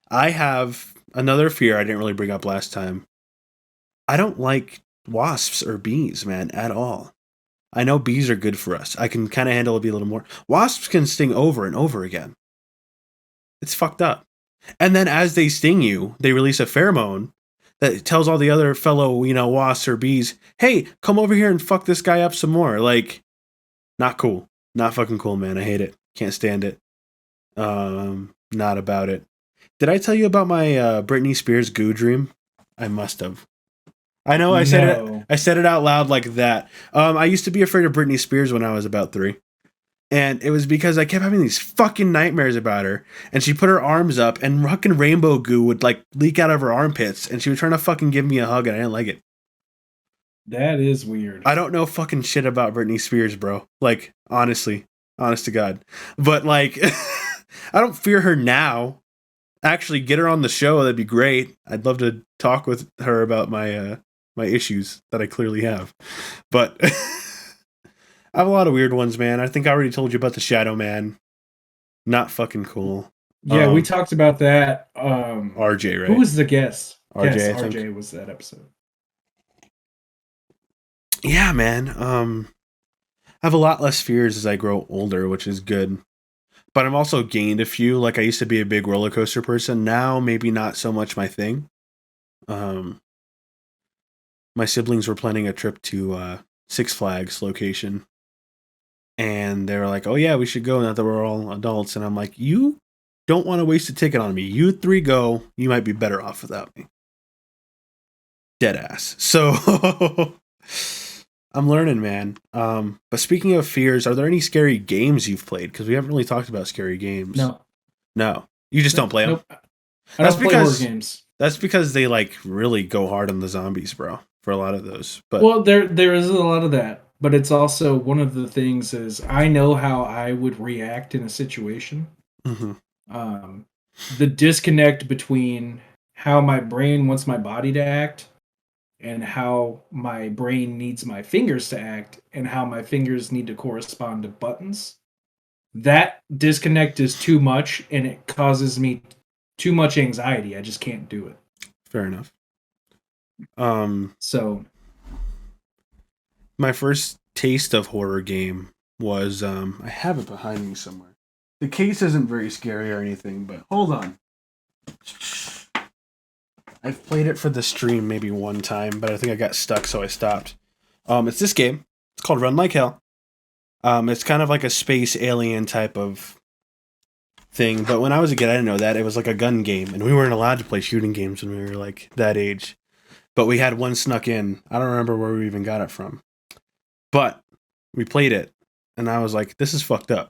I have another fear I didn't really bring up last time. I don't like wasps or bees, man, at all. I know bees are good for us. I can kind of handle a bee a little more. Wasps can sting over and over again. It's fucked up. And then as they sting you, they release a pheromone that tells all the other fellow, wasps or bees, hey, come over here and fuck this guy up some more. Like, not cool. Not fucking cool, man. I hate it. Can't stand it. Not about it. Did I tell you about my Britney Spears goo dream? I must have. I know I said it. I said it out loud like that. I used to be afraid of Britney Spears when I was about 3. And it was because I kept having these fucking nightmares about her. And she put her arms up and fucking rainbow goo would leak out of her armpits. And she was trying to fucking give me a hug and I didn't like it. That is weird. I don't know fucking shit about Britney Spears, bro. Like, honestly. Honest to God. But I don't fear her now. Actually, get her on the show. That'd be great. I'd love to talk with her about my issues that I clearly have. But... I have a lot of weird ones, man. I think I already told you about the Shadow Man. Not fucking cool. Yeah, we talked about that. RJ, right? Who was the guest? RJ, yes, RJ was that episode. Yeah, man. I have a lot less fears as I grow older, which is good. But I've also gained a few. Like, I used to be a big roller coaster person. Now, maybe not so much my thing. My siblings were planning a trip to Six Flags location. And they were like, oh yeah, we should go now that we're all adults. And I'm like, you don't want to waste a ticket on me. You 3 go. You might be better off without me. Dead ass. So I'm learning, man. But speaking of fears, are there any scary games you've played? Because we haven't really talked about scary games. No, you just don't play them. Nope. I don't play horror games. That's because they like really go hard on the zombies, bro. For a lot of those, but well, there is a lot of that, but it's also one of the things is I know how I would react in a situation. The disconnect between how my brain wants my body to act and how my brain needs my fingers to act and how my fingers need to correspond to buttons. That disconnect is too much and it causes me too much anxiety. I just can't do it. Fair enough. So my first taste of horror game was I have it behind me somewhere. The case isn't very scary or anything, but hold on. I've played it for the stream maybe one time, but I think I got stuck, so I stopped. It's this game. It's called Run Like Hell. It's kind of like a space alien type of thing, but when I was a kid, I didn't know that. It was like a gun game, and we weren't allowed to play shooting games when we were like that age. But we had one snuck in. I don't remember where we even got it from. But we played it, and I was like, this is fucked up.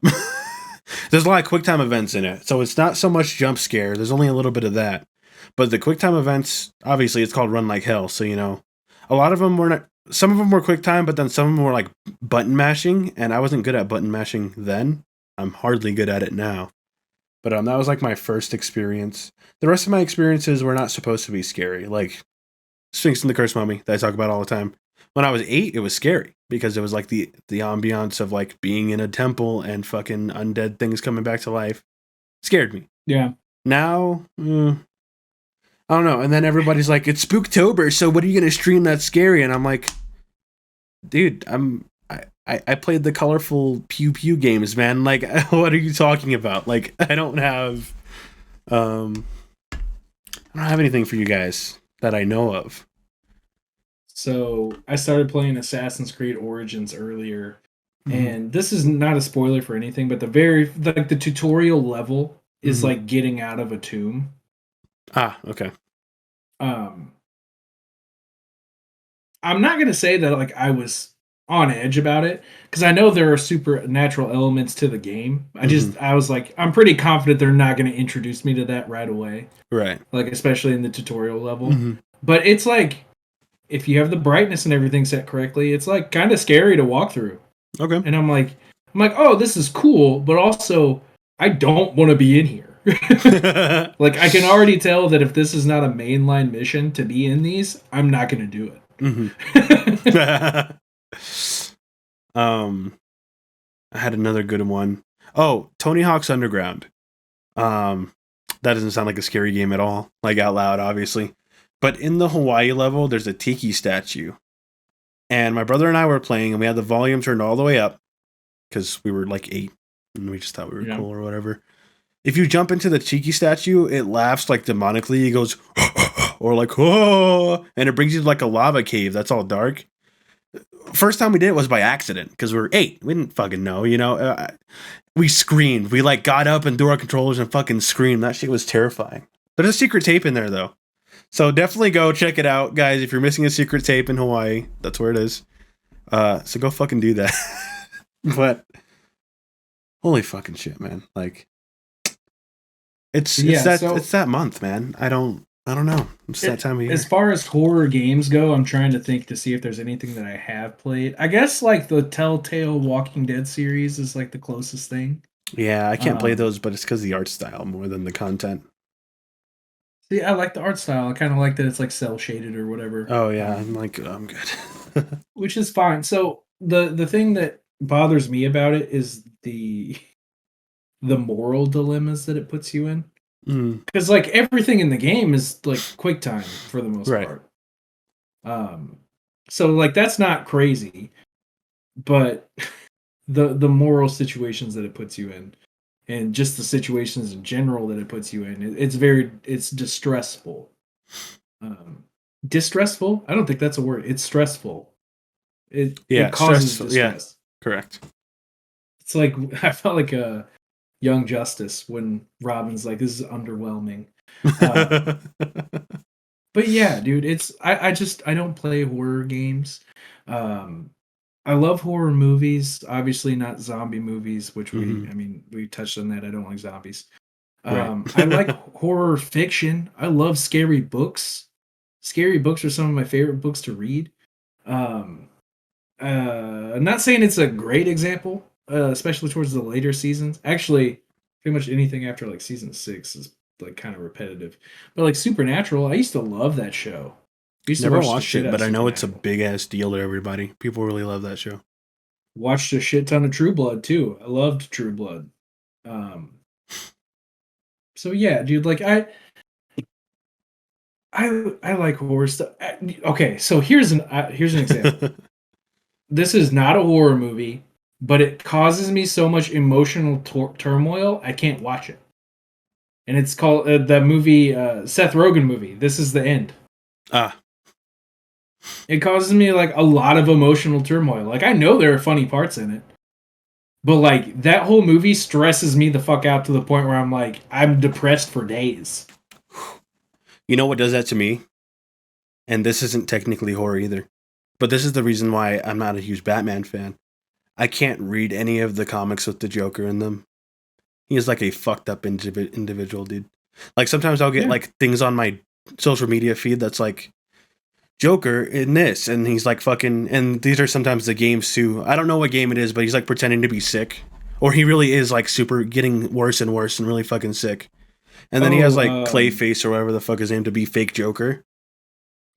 There's a lot of QuickTime events in it, so it's not so much jump scare. There's only a little bit of that. But the QuickTime events, obviously, it's called Run Like Hell, so, you know, a lot of them were not... Some of them were QuickTime, but then some of them were, like, button mashing, and I wasn't good at button mashing then. I'm hardly good at it now. But that was, like, my first experience. The rest of my experiences were not supposed to be scary. Like, Sphinx and the Cursed Mummy, that I talk about all the time. When I was 8, it was scary, because it was, like, the ambiance of, like, being in a temple and fucking undead things coming back to life. It scared me. Yeah. Now, I don't know. And then everybody's like, it's Spooktober, so what are you going to stream that's scary? And I'm like, dude, I played the colorful Pew Pew games, man. Like, what are you talking about? Like, I don't have anything for you guys that I know of. So I started playing Assassin's Creed Origins earlier, and this is not a spoiler for anything, but the tutorial level is like getting out of a tomb. Ah, okay. I'm not gonna say that like I was on edge about it because I know there are supernatural elements to the game. I was like, I'm pretty confident they're not gonna introduce me to that right away, right? Like especially in the tutorial level. But it's like if you have the brightness and everything set correctly, it's like kind of scary to walk through. Okay. And I'm like, oh, this is cool, but also I don't want to be in here. Like I can already tell that if this is not a mainline mission to be in these, I'm not going to do it. I had another good one. Oh, Tony Hawk's Underground. That doesn't sound like a scary game at all. Like out loud, obviously. But in the Hawaii level, there's a tiki statue. And my brother and I were playing, and we had the volume turned all the way up because we were like 8, and we just thought we were cool or whatever. If you jump into the tiki statue, it laughs like demonically. It goes, or like, oh, and it brings you to like a lava cave that's all dark. First time we did it was by accident because we were 8. We didn't fucking know, you know. We screamed. We like got up and threw our controllers and fucking screamed. That shit was terrifying. There's a secret tape in there though. So definitely go check it out, guys. If you're missing a secret tape in Hawaii, that's where it is. So go fucking do that. But holy fucking shit, man. Like it's that month, man. I don't know. It's that time of year. As far as horror games go, I'm trying to think to see if there's anything that I have played. I guess like the Telltale Walking Dead series is like the closest thing. Yeah, I can't play those, but it's because of the art style more than the content. See, I like the art style. I kind of like that it's like cell shaded or whatever. Oh yeah, I'm good. Which is fine. So the thing that bothers me about it is the moral dilemmas that it puts you in. Because like everything in the game is like QuickTime for the most part. So like that's not crazy, but the moral situations that it puts you in, and just the situations in general that it puts you in, it's distressful. Distressful? I don't think that's a word. It's stressful. It causes distress. Yeah, correct. It's like I felt like a Young Justice when Robin's like, "This is underwhelming." But yeah, dude, it's I don't play horror games. I love horror movies. Obviously, not zombie movies, which Mhm. we touched on that. I don't like zombies. Right. I like horror fiction. I love scary books. Scary books are some of my favorite books to read. Um, I'm not saying it's a great example, especially towards the later seasons. Actually, pretty much anything after like season 6 is like kind of repetitive. But like Supernatural, I used to love that show. I used to Never watch the watched shit it, out of but I know it's a Supernatural. big ass deal to everybody. People really love that show. Watched a shit ton of True Blood too. I loved True Blood. Um, so yeah, dude, like I like horror stuff. Okay, so here's an example. This is not a horror movie, but it causes me so much emotional turmoil, I can't watch it. And it's called the movie Seth Rogen movie. This is the end. Ah, It causes me like a lot of emotional turmoil. Like I know there are funny parts in it, but like that whole movie stresses me the fuck out to the point where I'm like I'm depressed for days. you know what does that to me? And this isn't technically horror either. But this is the reason why I'm not a huge Batman fan. I can't read any of the comics with the Joker in them. He is like a fucked up individual, dude. Like sometimes I'll get Yeah. like things on my social media feed that's like Joker in this, and he's like fucking. And these are sometimes the games too. I don't know what game it is, but he's like pretending to be sick, or he really is like super getting worse and worse and really fucking sick. And then he has Oh, like Clayface or whatever the fuck his name to be fake Joker.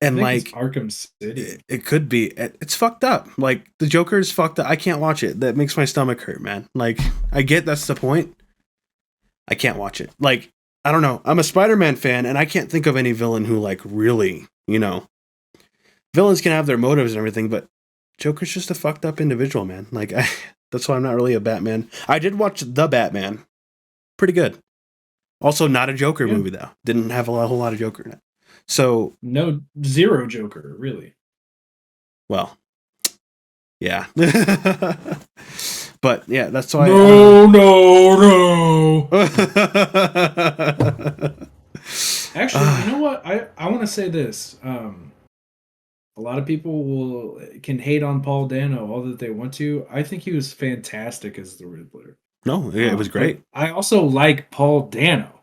I And think it's like Arkham City. it could be. It's fucked up. Like the Joker is fucked up. I can't watch it. That makes my stomach hurt, man. Like I get that's the point. I can't watch it. Like I don't know. I'm a Spider-Man fan, and I can't think of any villain who like really, villains can have their motives and everything, but Joker's just a fucked up individual, man. Like that's why I'm not really a Batman. I did watch The Batman. Pretty good. Also, not a Joker Yeah. movie though. Didn't have a whole lot of Joker in it. So, No, zero Joker, really. well, yeah. But yeah, that's why. No. Actually, you know what? I want to say this. A lot of people can hate on Paul Dano all that they want to. I think he was fantastic as the Riddler. No, yeah, it was But great. I also like Paul Dano.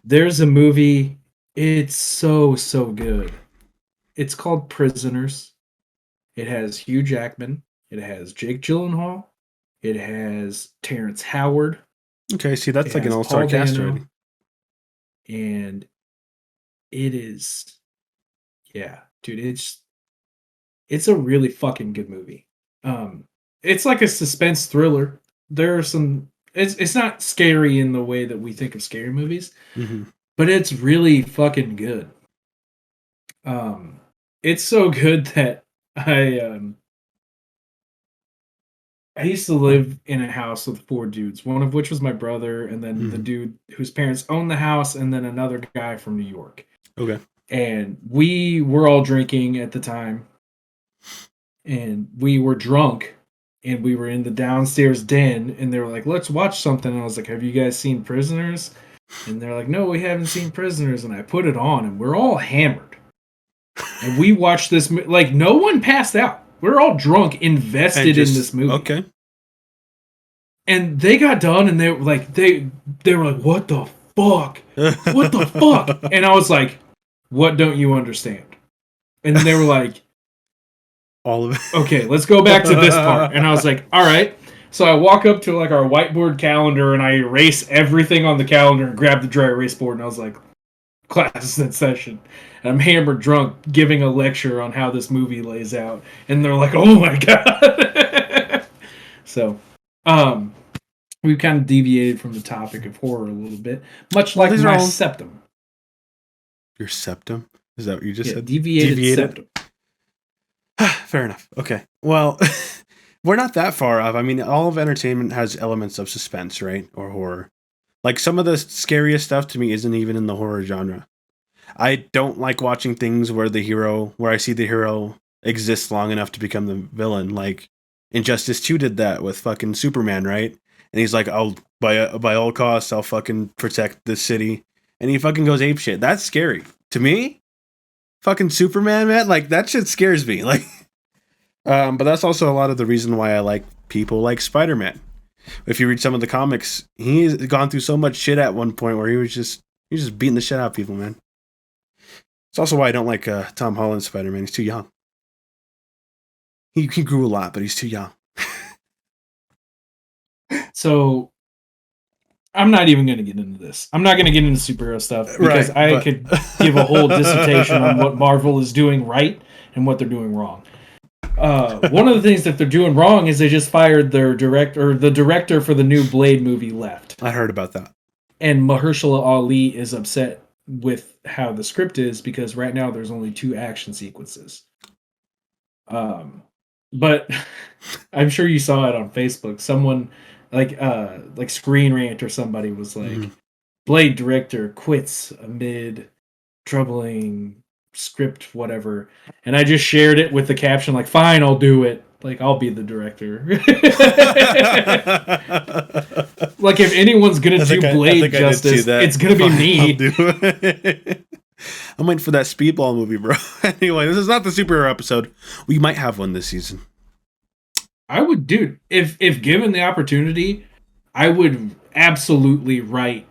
There's a movie. It's so good. It's called Prisoners. It has Hugh Jackman. It has Jake Gyllenhaal. It has Terrence Howard. Okay, see, that's It like an has all-star Paul cast Dano. already. And it is, yeah, dude, it's a really fucking good movie. It's like a suspense thriller. There are some. It's not scary in the way that we think of scary movies, Mm-hmm. but it's really fucking good. It's so good that I used to live in a house with 4 dudes, one of which was my brother, and then the Mm-hmm. dude whose parents owned the house, and then another guy from New York. Okay. And we were all drinking at the time, and we were drunk, and we were in the downstairs den, and they were like, "Let's watch something." And I was like, "Have you guys seen Prisoners?" And they're like, "No, we haven't seen Prisoners." And I put it on, and we're all hammered, and we watched this. Like, no one passed out. We're all drunk, invested in this movie. Okay. And they got done, and they were like, "What the fuck? What the fuck?" And I was like, "What don't you understand?" And then they were like, All of it. "Okay, let's go back to this part." And I was like, "All right." So I walk up to like our whiteboard calendar, and I erase everything on the calendar and grab the dry erase board, and I was like, "Class is in session." And I'm hammered drunk, giving a lecture on how this movie lays out, and they're like, "Oh my god!" So, we've kind of deviated from the topic of horror a little bit, much like these are my all- septum. Your septum? Is that what you just said? Deviated septum. Fair enough. Okay. Well, we're not that far off. I mean, all of entertainment has elements of suspense, right? Or horror. Like some of the scariest stuff to me isn't even in the horror genre. I don't like watching things where I see the hero exist long enough to become the villain. Like Injustice 2 did that with fucking Superman, right? And he's like, "I'll by all costs, I'll fucking protect this city," and he fucking goes apeshit. That's scary to me. Fucking Superman, man, like that shit scares me. Like But that's also a lot of the reason why I like people like Spider-Man. If you read some of the comics, he's gone through so much shit at one point where he was just beating the shit out of people, man. It's also why I don't like Tom Holland's Spider-Man. He's too young. He grew a lot, but he's too young. So I'm not even going to get into this. I'm not going to get into superhero stuff because I could give a whole dissertation on what Marvel is doing right and what they're doing wrong. One of the things that they're doing wrong is they just fired their director, or the director for the new Blade movie left. I heard about that. And Mahershala Ali is upset with how the script is because right now there's only 2 action sequences. But I'm sure you saw it on Facebook. Someone like Screen Rant or somebody was like, Blade director quits amid troubling script whatever, and I just shared it with the caption like, fine, I'll do it, like I'll be the director. Like if anyone's gonna do Blade justice, it's gonna be me. I'm waiting for that Speedball movie, bro. Anyway, this is not the superhero episode. We might have one this season. I would, dude, if given the opportunity, I would absolutely write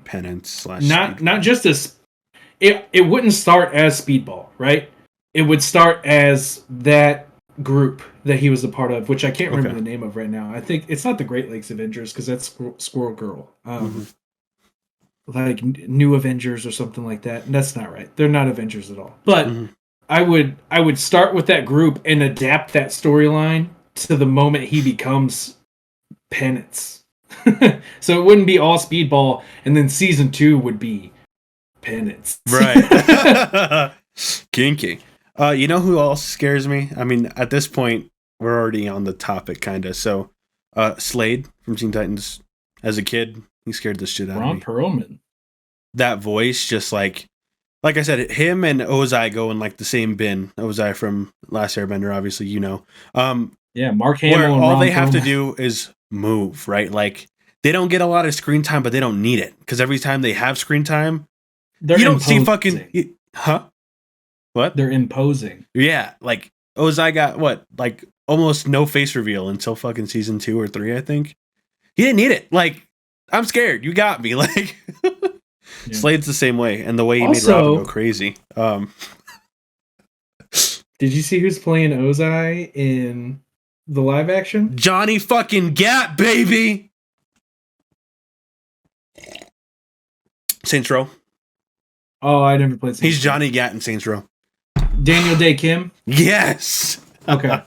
Penance / not just as it wouldn't start as Speedball, right? It would start as that group that he was a part of, which I can't remember the name of right now. I think it's not the Great Lakes Avengers because that's Squirrel Girl. Like New Avengers or something like that. And that's not right. They're not Avengers at all. But I would start with that group and adapt that storyline to the moment he becomes Penance. So it wouldn't be all Speedball, and then season 2 would be Penance. Right. Kinky. You know who else scares me? I mean, at this point, we're already on the topic, kind of. So, Slade from Teen Titans. As a kid, he scared the shit out of me. Ron Perlman. That voice, just like I said, him and Ozai go in like the same bin. Ozai from Last Airbender, obviously, you know. Yeah, Mark Hamill. Where and all Ron they have Perlman. to do is move, right? Like, they don't get a lot of screen time, but they don't need it. Because every time they have screen time, you don't see fucking... Huh? What? They're imposing. Yeah, like, Ozai got, what? Like, almost no face reveal until fucking season 2 or 3, I think. He didn't need it. Like, I'm scared. You got me. Like... Yeah. Slade's the same way, and the way he made Robin go crazy. Did you see who's playing Ozai in the live action? Johnny fucking Gat, baby! Saints Row. Oh, I never played Saints Row. He's Johnny Gat in Saints Row. Daniel Day Kim? Yes! Okay.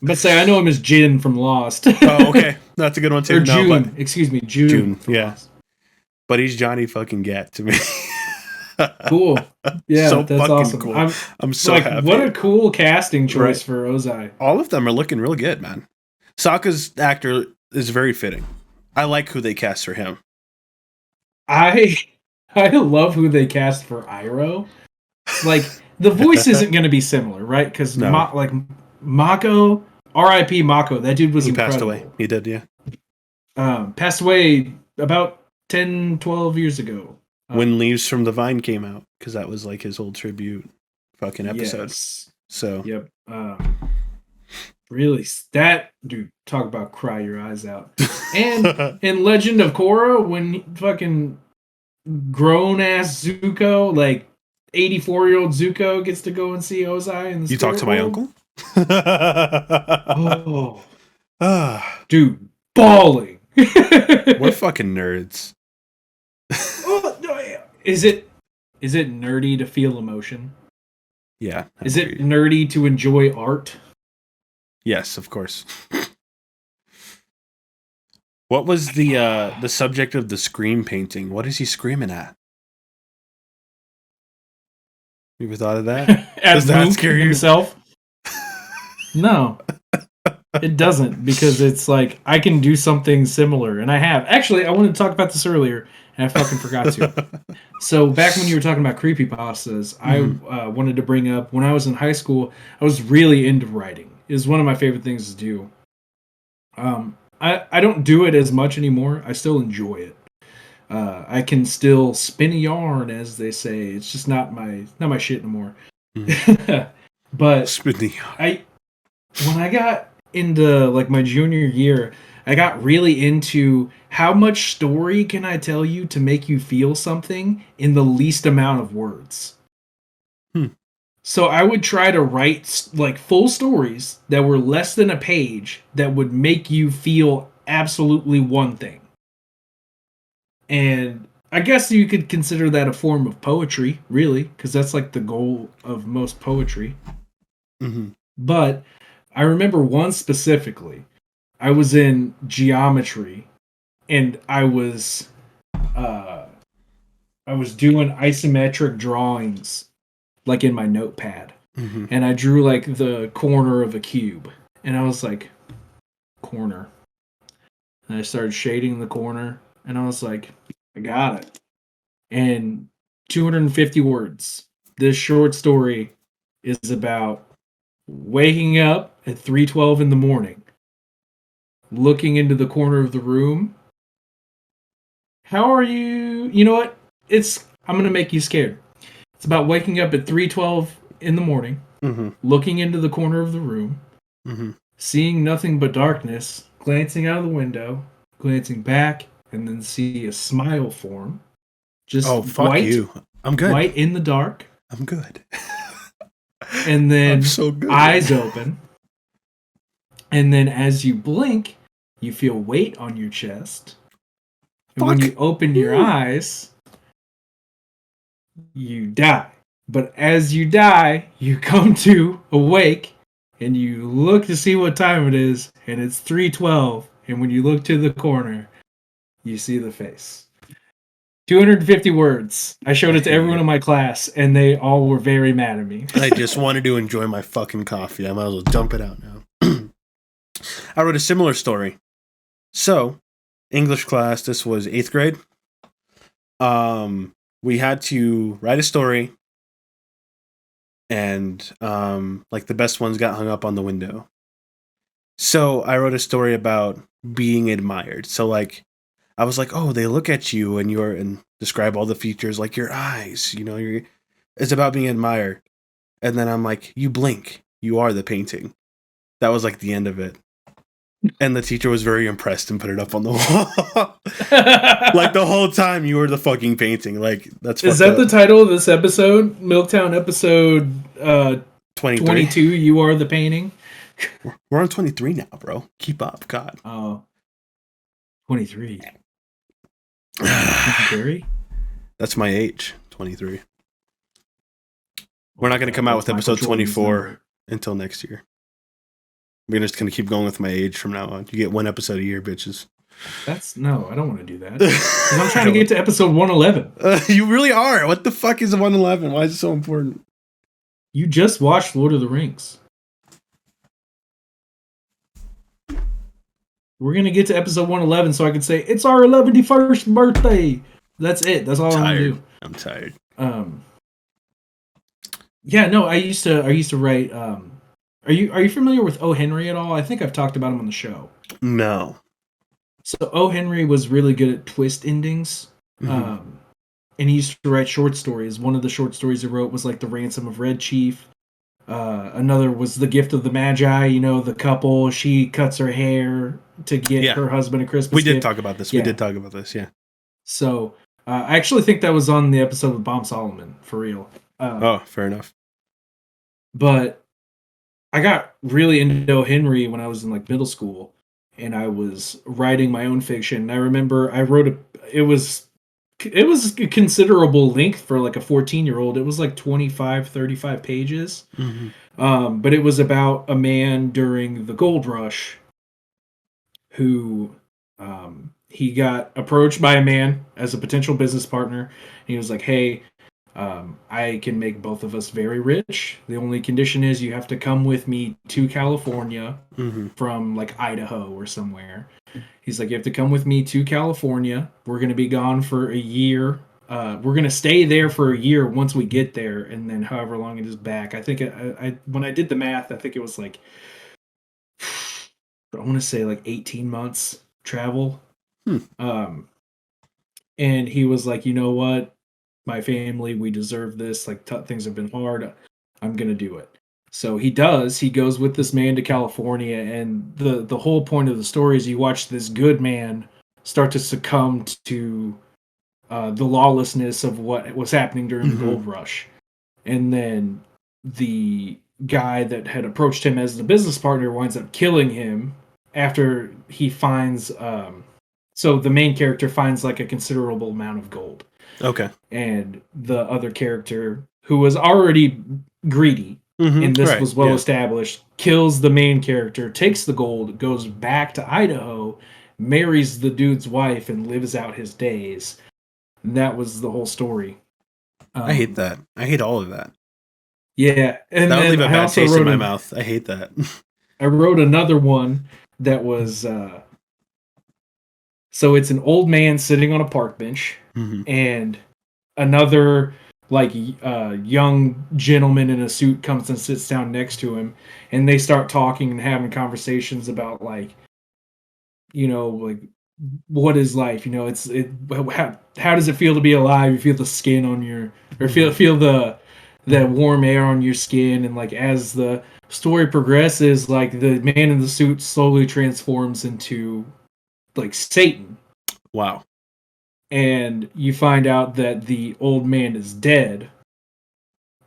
But say I know him as Jin from Lost. Oh, okay. That's a good one too. Or June. Excuse me, June. Yeah. Lost. But he's Johnny fucking Gat to me. Cool. Yeah, so that's awesome. Cool. I'm so like, happy. what a cool casting choice for Ozai. All of them are looking real good, man. Sokka's actor is very fitting. I like who they cast for him. I love who they cast for Iroh. Like, the voice isn't going to be similar, right? Because Mako, R.I.P. Mako, that dude was incredible. He passed away. He did, yeah. Passed away about 10, 12 years ago. When Leaves from the Vine came out, because that was like his whole tribute fucking episode. Yes. So. Yep. Really, that dude, talk about cry your eyes out. And in Legend of Korra, when fucking grown ass Zuko, like 84-year-old Zuko, gets to go and see Ozai in the You talk to my world. Uncle? Dude, bawling. We're fucking nerds. Oh, no, is it nerdy to feel emotion? Yeah. Is it nerdy to enjoy art? Yes, of course. What was the subject of the scream painting? What is he screaming at? You ever thought of that? Does that scare you? Himself? No. It doesn't, because it's like, I can do something similar, and I have. Actually, I wanted to talk about this earlier, and I fucking forgot to. So, back when you were talking about creepypastas, I wanted to bring up, when I was in high school, I was really into writing. It was one of my favorite things to do. I don't do it as much anymore. I still enjoy it. I can still spin a yarn, as they say. It's just not my shit anymore. But when I got into like my junior year, I got really into how much story can I tell you to make you feel something in the least amount of words. So I would try to write like full stories that were less than a page that would make you feel absolutely one thing. And I guess you could consider that a form of poetry, really, because that's like the goal of most poetry. Mm-hmm. But I remember one specifically. I was in geometry, and I was doing isometric drawings, like in my notepad, and I drew like the corner of a cube, and I was like, corner, and I started shading the corner, and I was like, I got it. And 250 words. This short story is about waking up at 3:12 in the morning, looking into the corner of the room. How are you? You know what? I'm going to make you scared. It's about waking up at 3:12 in the morning, looking into the corner of the room, seeing nothing but darkness, glancing out of the window, glancing back, and then see a smile form. Just fuck white, you. I'm good. White in the dark. I'm good. And then I'm so good. Eyes open. And then as you blink, you feel weight on your chest. And when you open your eyes, you die. But as you die, you come to awake and you look to see what time it is, and it's 3:12. And when you look to the corner, you see the face. 250 words. I showed it to everyone in my class, and they all were very mad at me. I just wanted to enjoy my fucking coffee. I might as well dump it out now. I wrote a similar story. So, English class, this was 8th grade. We had to write a story, and like the best ones got hung up on the window. So, I wrote a story about being admired. So, like, I was like, oh, they look at you and describe all the features, like your eyes, it's about being admired. And then I'm like, you blink, you are the painting. That was like the end of it. And the teacher was very impressed and put it up on the wall. Like the whole time you were the fucking painting. Like that's Is that the title of this episode? Milktown episode 22, you are the painting? We're on 23 now, bro. Keep up, God. Oh. 23. Gary? That's my age, 23. We're not going to come out with episode 24 until next year. We're just going to keep going with my age from now on. You get one episode a year, bitches. No, I don't want to do that. Because I'm trying to get to episode 111. You really are. What the fuck is 111? Why is it so important? You just watched Lord of the Rings. We're going to get to episode 111 so I can say, it's our 11th birthday. That's it. That's all I'm going to do. I'm tired. Yeah, no, I used to write, are you familiar with O. Henry at all? I think I've talked about him on the show. No. So O. Henry was really good at twist endings. And he used to write short stories. One of the short stories he wrote was like The Ransom of Red Chief. Another was The Gift of the Magi. The couple, she cuts her hair to get her husband a Christmas gift. We did talk about this. Yeah. So I actually think that was on the episode with Bomb Solomon, for real. Fair enough. But I got really into O. Henry when I was in like middle school, and I was writing my own fiction. And I remember I wrote it was a considerable length for like a 14-year-old. It was like 25, 35 pages. But it was about a man during the gold rush who he got approached by a man as a potential business partner. And he was like, hey, I can make both of us very rich. The only condition is you have to come with me to California from like Idaho or somewhere. He's like, you have to come with me to California. We're going to be gone for a year. We're going to stay there for a year once we get there. And then however long it is back. I think when I did the math, I think it was like, I want to say like 18 months travel. And he was like, you know what? My family, we deserve this. Like things have been hard. I'm going to do it. So he does. He goes with this man to California, and the whole point of the story is you watch this good man start to succumb to the lawlessness of what was happening during the gold rush. And then the guy that had approached him as the business partner winds up killing him after he finds so the main character finds like a considerable amount of gold. Okay. And the other character, who was already greedy, and this was well established, kills the main character, takes the gold, goes back to Idaho, marries the dude's wife, and lives out his days. And that was the whole story. I hate that. I hate all of that. Yeah, and that would then leave a I bad also taste in wrote my mouth. I hate that. I wrote another one that was so it's an old man sitting on a park bench, and another like young gentleman in a suit comes and sits down next to him, and they start talking and having conversations about like, you know, like what is life? You know, how does it feel to be alive? You feel the skin on your, or feel the warm air on your skin, and like as the story progresses, like the man in the suit slowly transforms into like Satan. Wow. And you find out that the old man is dead.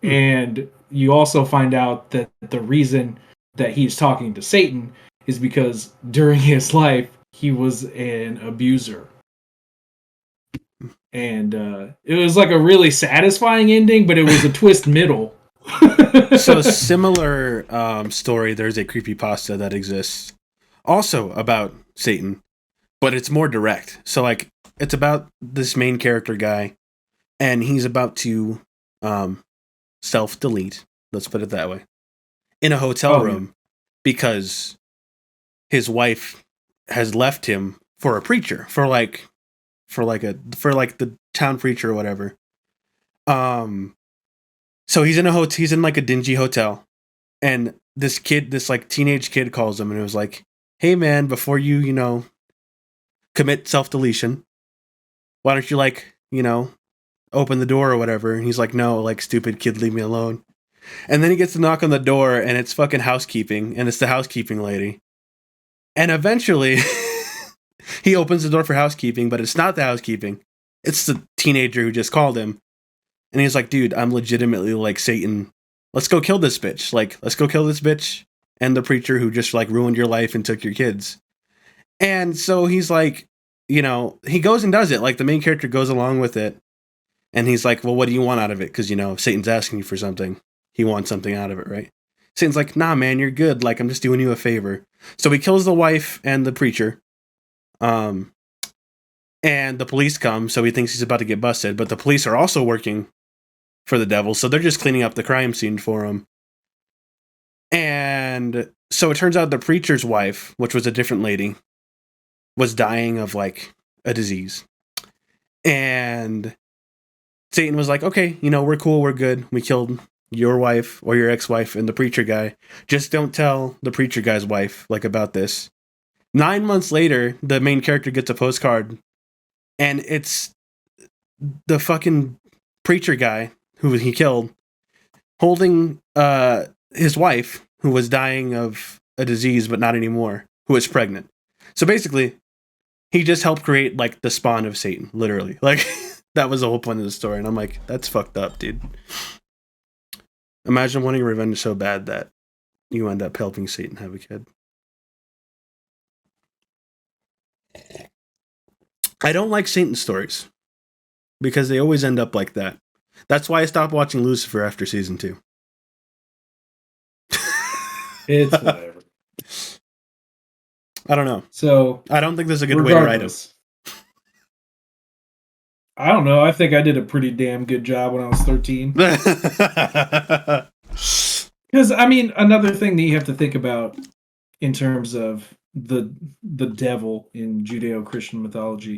And you also find out that the reason that he's talking to Satan is because during his life he was an abuser. And it was like a really satisfying ending, but it was a twist middle. So similar story, there's a creepypasta that exists also about Satan, but it's more direct. So like it's about this main character guy, and he's about to self-delete, let's put it that way, in a hotel room because his wife has left him for a preacher, for the town preacher or whatever. So he's in like a dingy hotel, and this like teenage kid calls him, and it was like, "Hey man, before you commit self-deletion, why don't you open the door or whatever?" And he's like, "No, like, stupid kid, leave me alone." And then he gets to knock on the door, and it's fucking housekeeping, and it's the housekeeping lady. And eventually he opens the door for housekeeping, but it's not the housekeeping. It's the teenager who just called him. And he's like, "Dude, I'm legitimately like Satan. Let's go kill this bitch. Like, let's go kill this bitch and the preacher who just like ruined your life and took your kids." And so he's like, he goes and does it. Like, the main character goes along with it. And he's like, "Well, what do you want out of it?" Because, if Satan's asking you for something, he wants something out of it, right? Satan's like, "Nah, man, you're good. Like, I'm just doing you a favor." So he kills the wife and the preacher. And the police come, so he thinks he's about to get busted. But the police are also working for the devil, so they're just cleaning up the crime scene for him. And so it turns out the preacher's wife, which was a different lady, was dying of like a disease. And Satan was like, "Okay, we're cool, we're good. We killed your wife or your ex-wife and the preacher guy. Just don't tell the preacher guy's wife like about this." 9 months later, the main character gets a postcard, and it's the fucking preacher guy who he killed holding his wife, who was dying of a disease but not anymore, who was pregnant. So basically, he just helped create like the spawn of Satan, literally. Like, that was the whole point of the story. And I'm like, that's fucked up, dude. Imagine wanting revenge so bad that you end up helping Satan have a kid. I don't like Satan stories because they always end up like that. That's why I stopped watching Lucifer after season 2. It's whatever. I don't know. So I don't think there's a good way to write them. I don't know. I think I did a pretty damn good job when I was 13. Because, I mean, another thing that you have to think about in terms of the devil in Judeo-Christian mythology,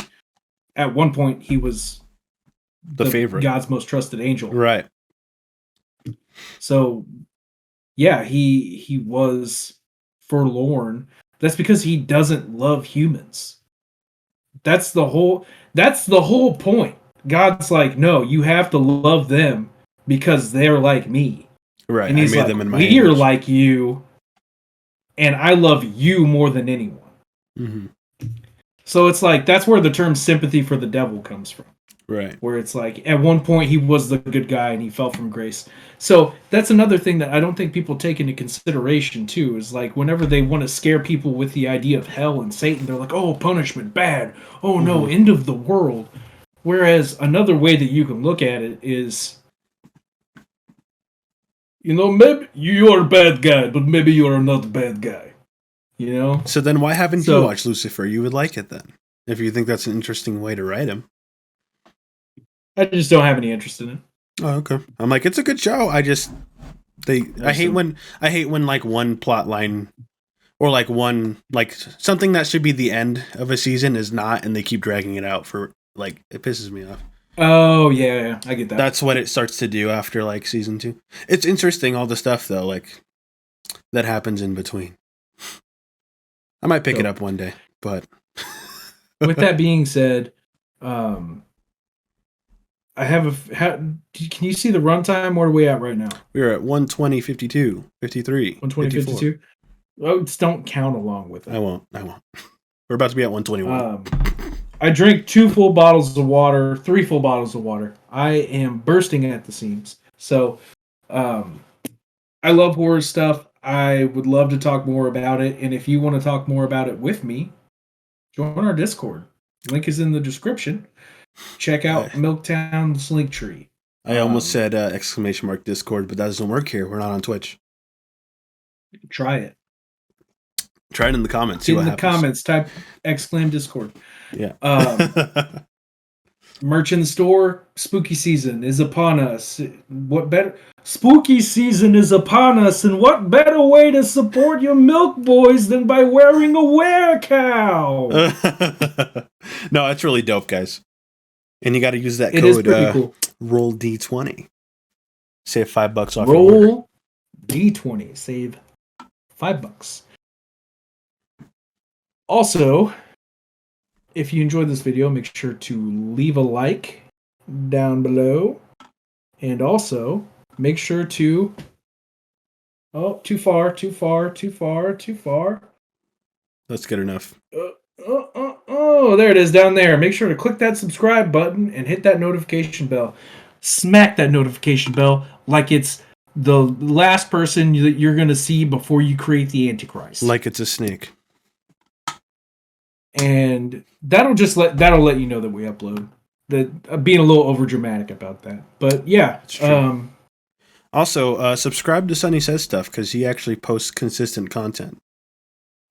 at one point he was the favorite, God's most trusted angel. Right. So, yeah, he was forlorn. That's because he doesn't love humans. That's the whole point. God's like, "No, you have to love them because they're like me." Right. And he's like, we are like you, and I love you more than anyone. Mm-hmm. So it's like, that's where the term sympathy for the devil comes from. Right. Where it's like, at one point he was the good guy and he fell from grace. So that's another thing that I don't think people take into consideration too, is like whenever they want to scare people with the idea of hell and Satan, they're like, oh, punishment, bad. Oh no, end of the world. Whereas another way that you can look at it is, you know, maybe you're a bad guy, but maybe you're not a bad guy. You know? So then why haven't you watched Lucifer? You would like it then, if you think that's an interesting way to write him. I just don't have any interest in it. Oh, okay. I'm like, it's a good show. I hate when like one plot line or like one, like something that should be the end of a season is not, and they keep dragging it out for, like, it pisses me off. Oh yeah, I get that. That's what it starts to do after like season 2. It's interesting, all the stuff though, like that happens in between. I might pick it up one day, but with that being said, I have can you see the runtime? Where are we at right now? We're at 120, 52, 53, 120, 52. Oh, just don't count along with it. I won't. We're about to be at 121. I drink 2 full bottles of water, 3 full bottles of water. I am bursting at the seams. So, I love horror stuff. I would love to talk more about it. And if you want to talk more about it with me, join our Discord. Link is in the description. Check out Milktown's link tree. I almost said ! Discord, but that doesn't work here. We're not on Twitch. Try it. Try it in the comments. In the comments, type !Discord. Yeah. Merch in the store. Spooky season is upon us. What better? Spooky season is upon us, and what better way to support your milk boys than by wearing a werecow? No, that's really dope, guys. And you got to use that code. It is pretty cool. Roll D20. Save $5 off. Roll D20. Save $5. Also, if you enjoyed this video, make sure to leave a like down below. And also, make sure to... Oh, too far. That's good enough. Oh, there it is down there. Make sure to click that subscribe button and hit that notification bell. Smack that notification bell like it's the last person that you're going to see before you create the Antichrist. Like it's a snake. And that'll let you know that we upload. That being a little over dramatic about that, but yeah. Also, subscribe to Sonny Says Stuff because he actually posts consistent content.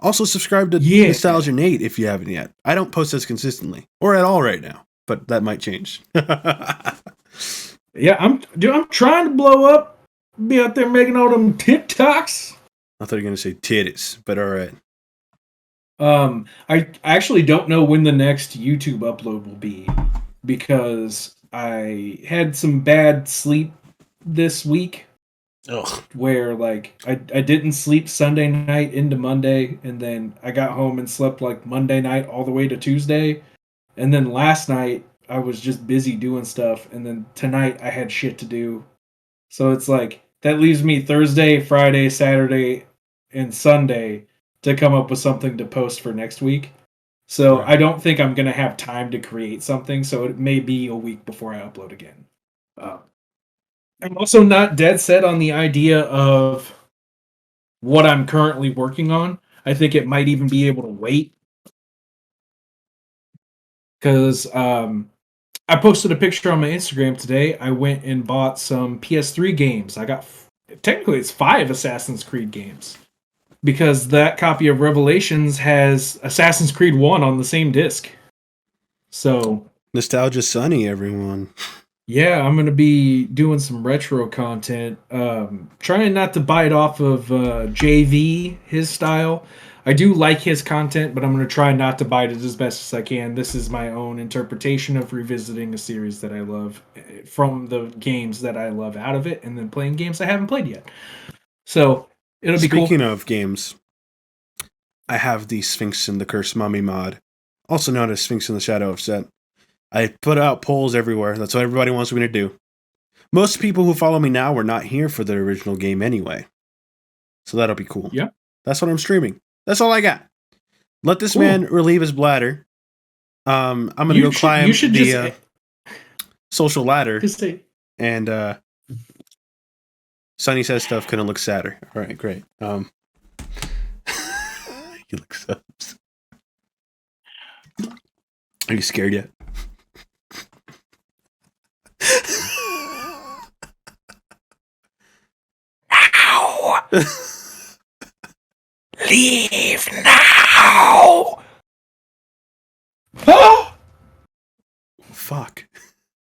Also, subscribe to Nostalgia Nate if you haven't yet. I don't post as consistently or at all right now, but that might change. Yeah, I'm trying to blow up. Be out there making all them TikToks. I thought you were gonna say titties, but all right. I actually don't know when the next YouTube upload will be because I had some bad sleep this week. Ugh. Where like I didn't sleep Sunday night into Monday, and then I got home and slept like Monday night all the way to Tuesday, and then last night I was just busy doing stuff, and then tonight I had shit to do. So it's like that leaves me Thursday, Friday, Saturday, and Sunday to come up with something to post for next week. So I don't think I'm gonna have time to create something, so it may be a week before I upload again. I'm also not dead set on the idea of what I'm currently working on. I think it might even be able to wait. Because I posted a picture on my Instagram today. I went and bought some PS3 games. I got, technically it's 5 Assassin's Creed games. Because that copy of Revelations has Assassin's Creed 1 on the same disc. So... Nostalgia Sonny, everyone. Yeah, I'm going to be doing some retro content. Trying not to bite off of JV, his style. I do like his content, but I'm going to try not to bite it as best as I can. This is my own interpretation of revisiting a series that I love from the games that I love out of it, and then playing games I haven't played yet. So, it'll be cool. Speaking of games, I have the Sphinx and the Curse Mummy mod, also known as Sphinx in the Shadow of Set. I put out polls everywhere. That's what everybody wants me to do. Most people who follow me now were not here for the original game anyway. So that'll be cool. Yep. That's what I'm streaming. That's all I got. Let this man relieve his bladder. I'm going to go climb the social ladder. And Sonny says stuff couldn't look sadder. All right, great. He looks up. Are you scared yet? Now! Leave now! Oh! Fuck.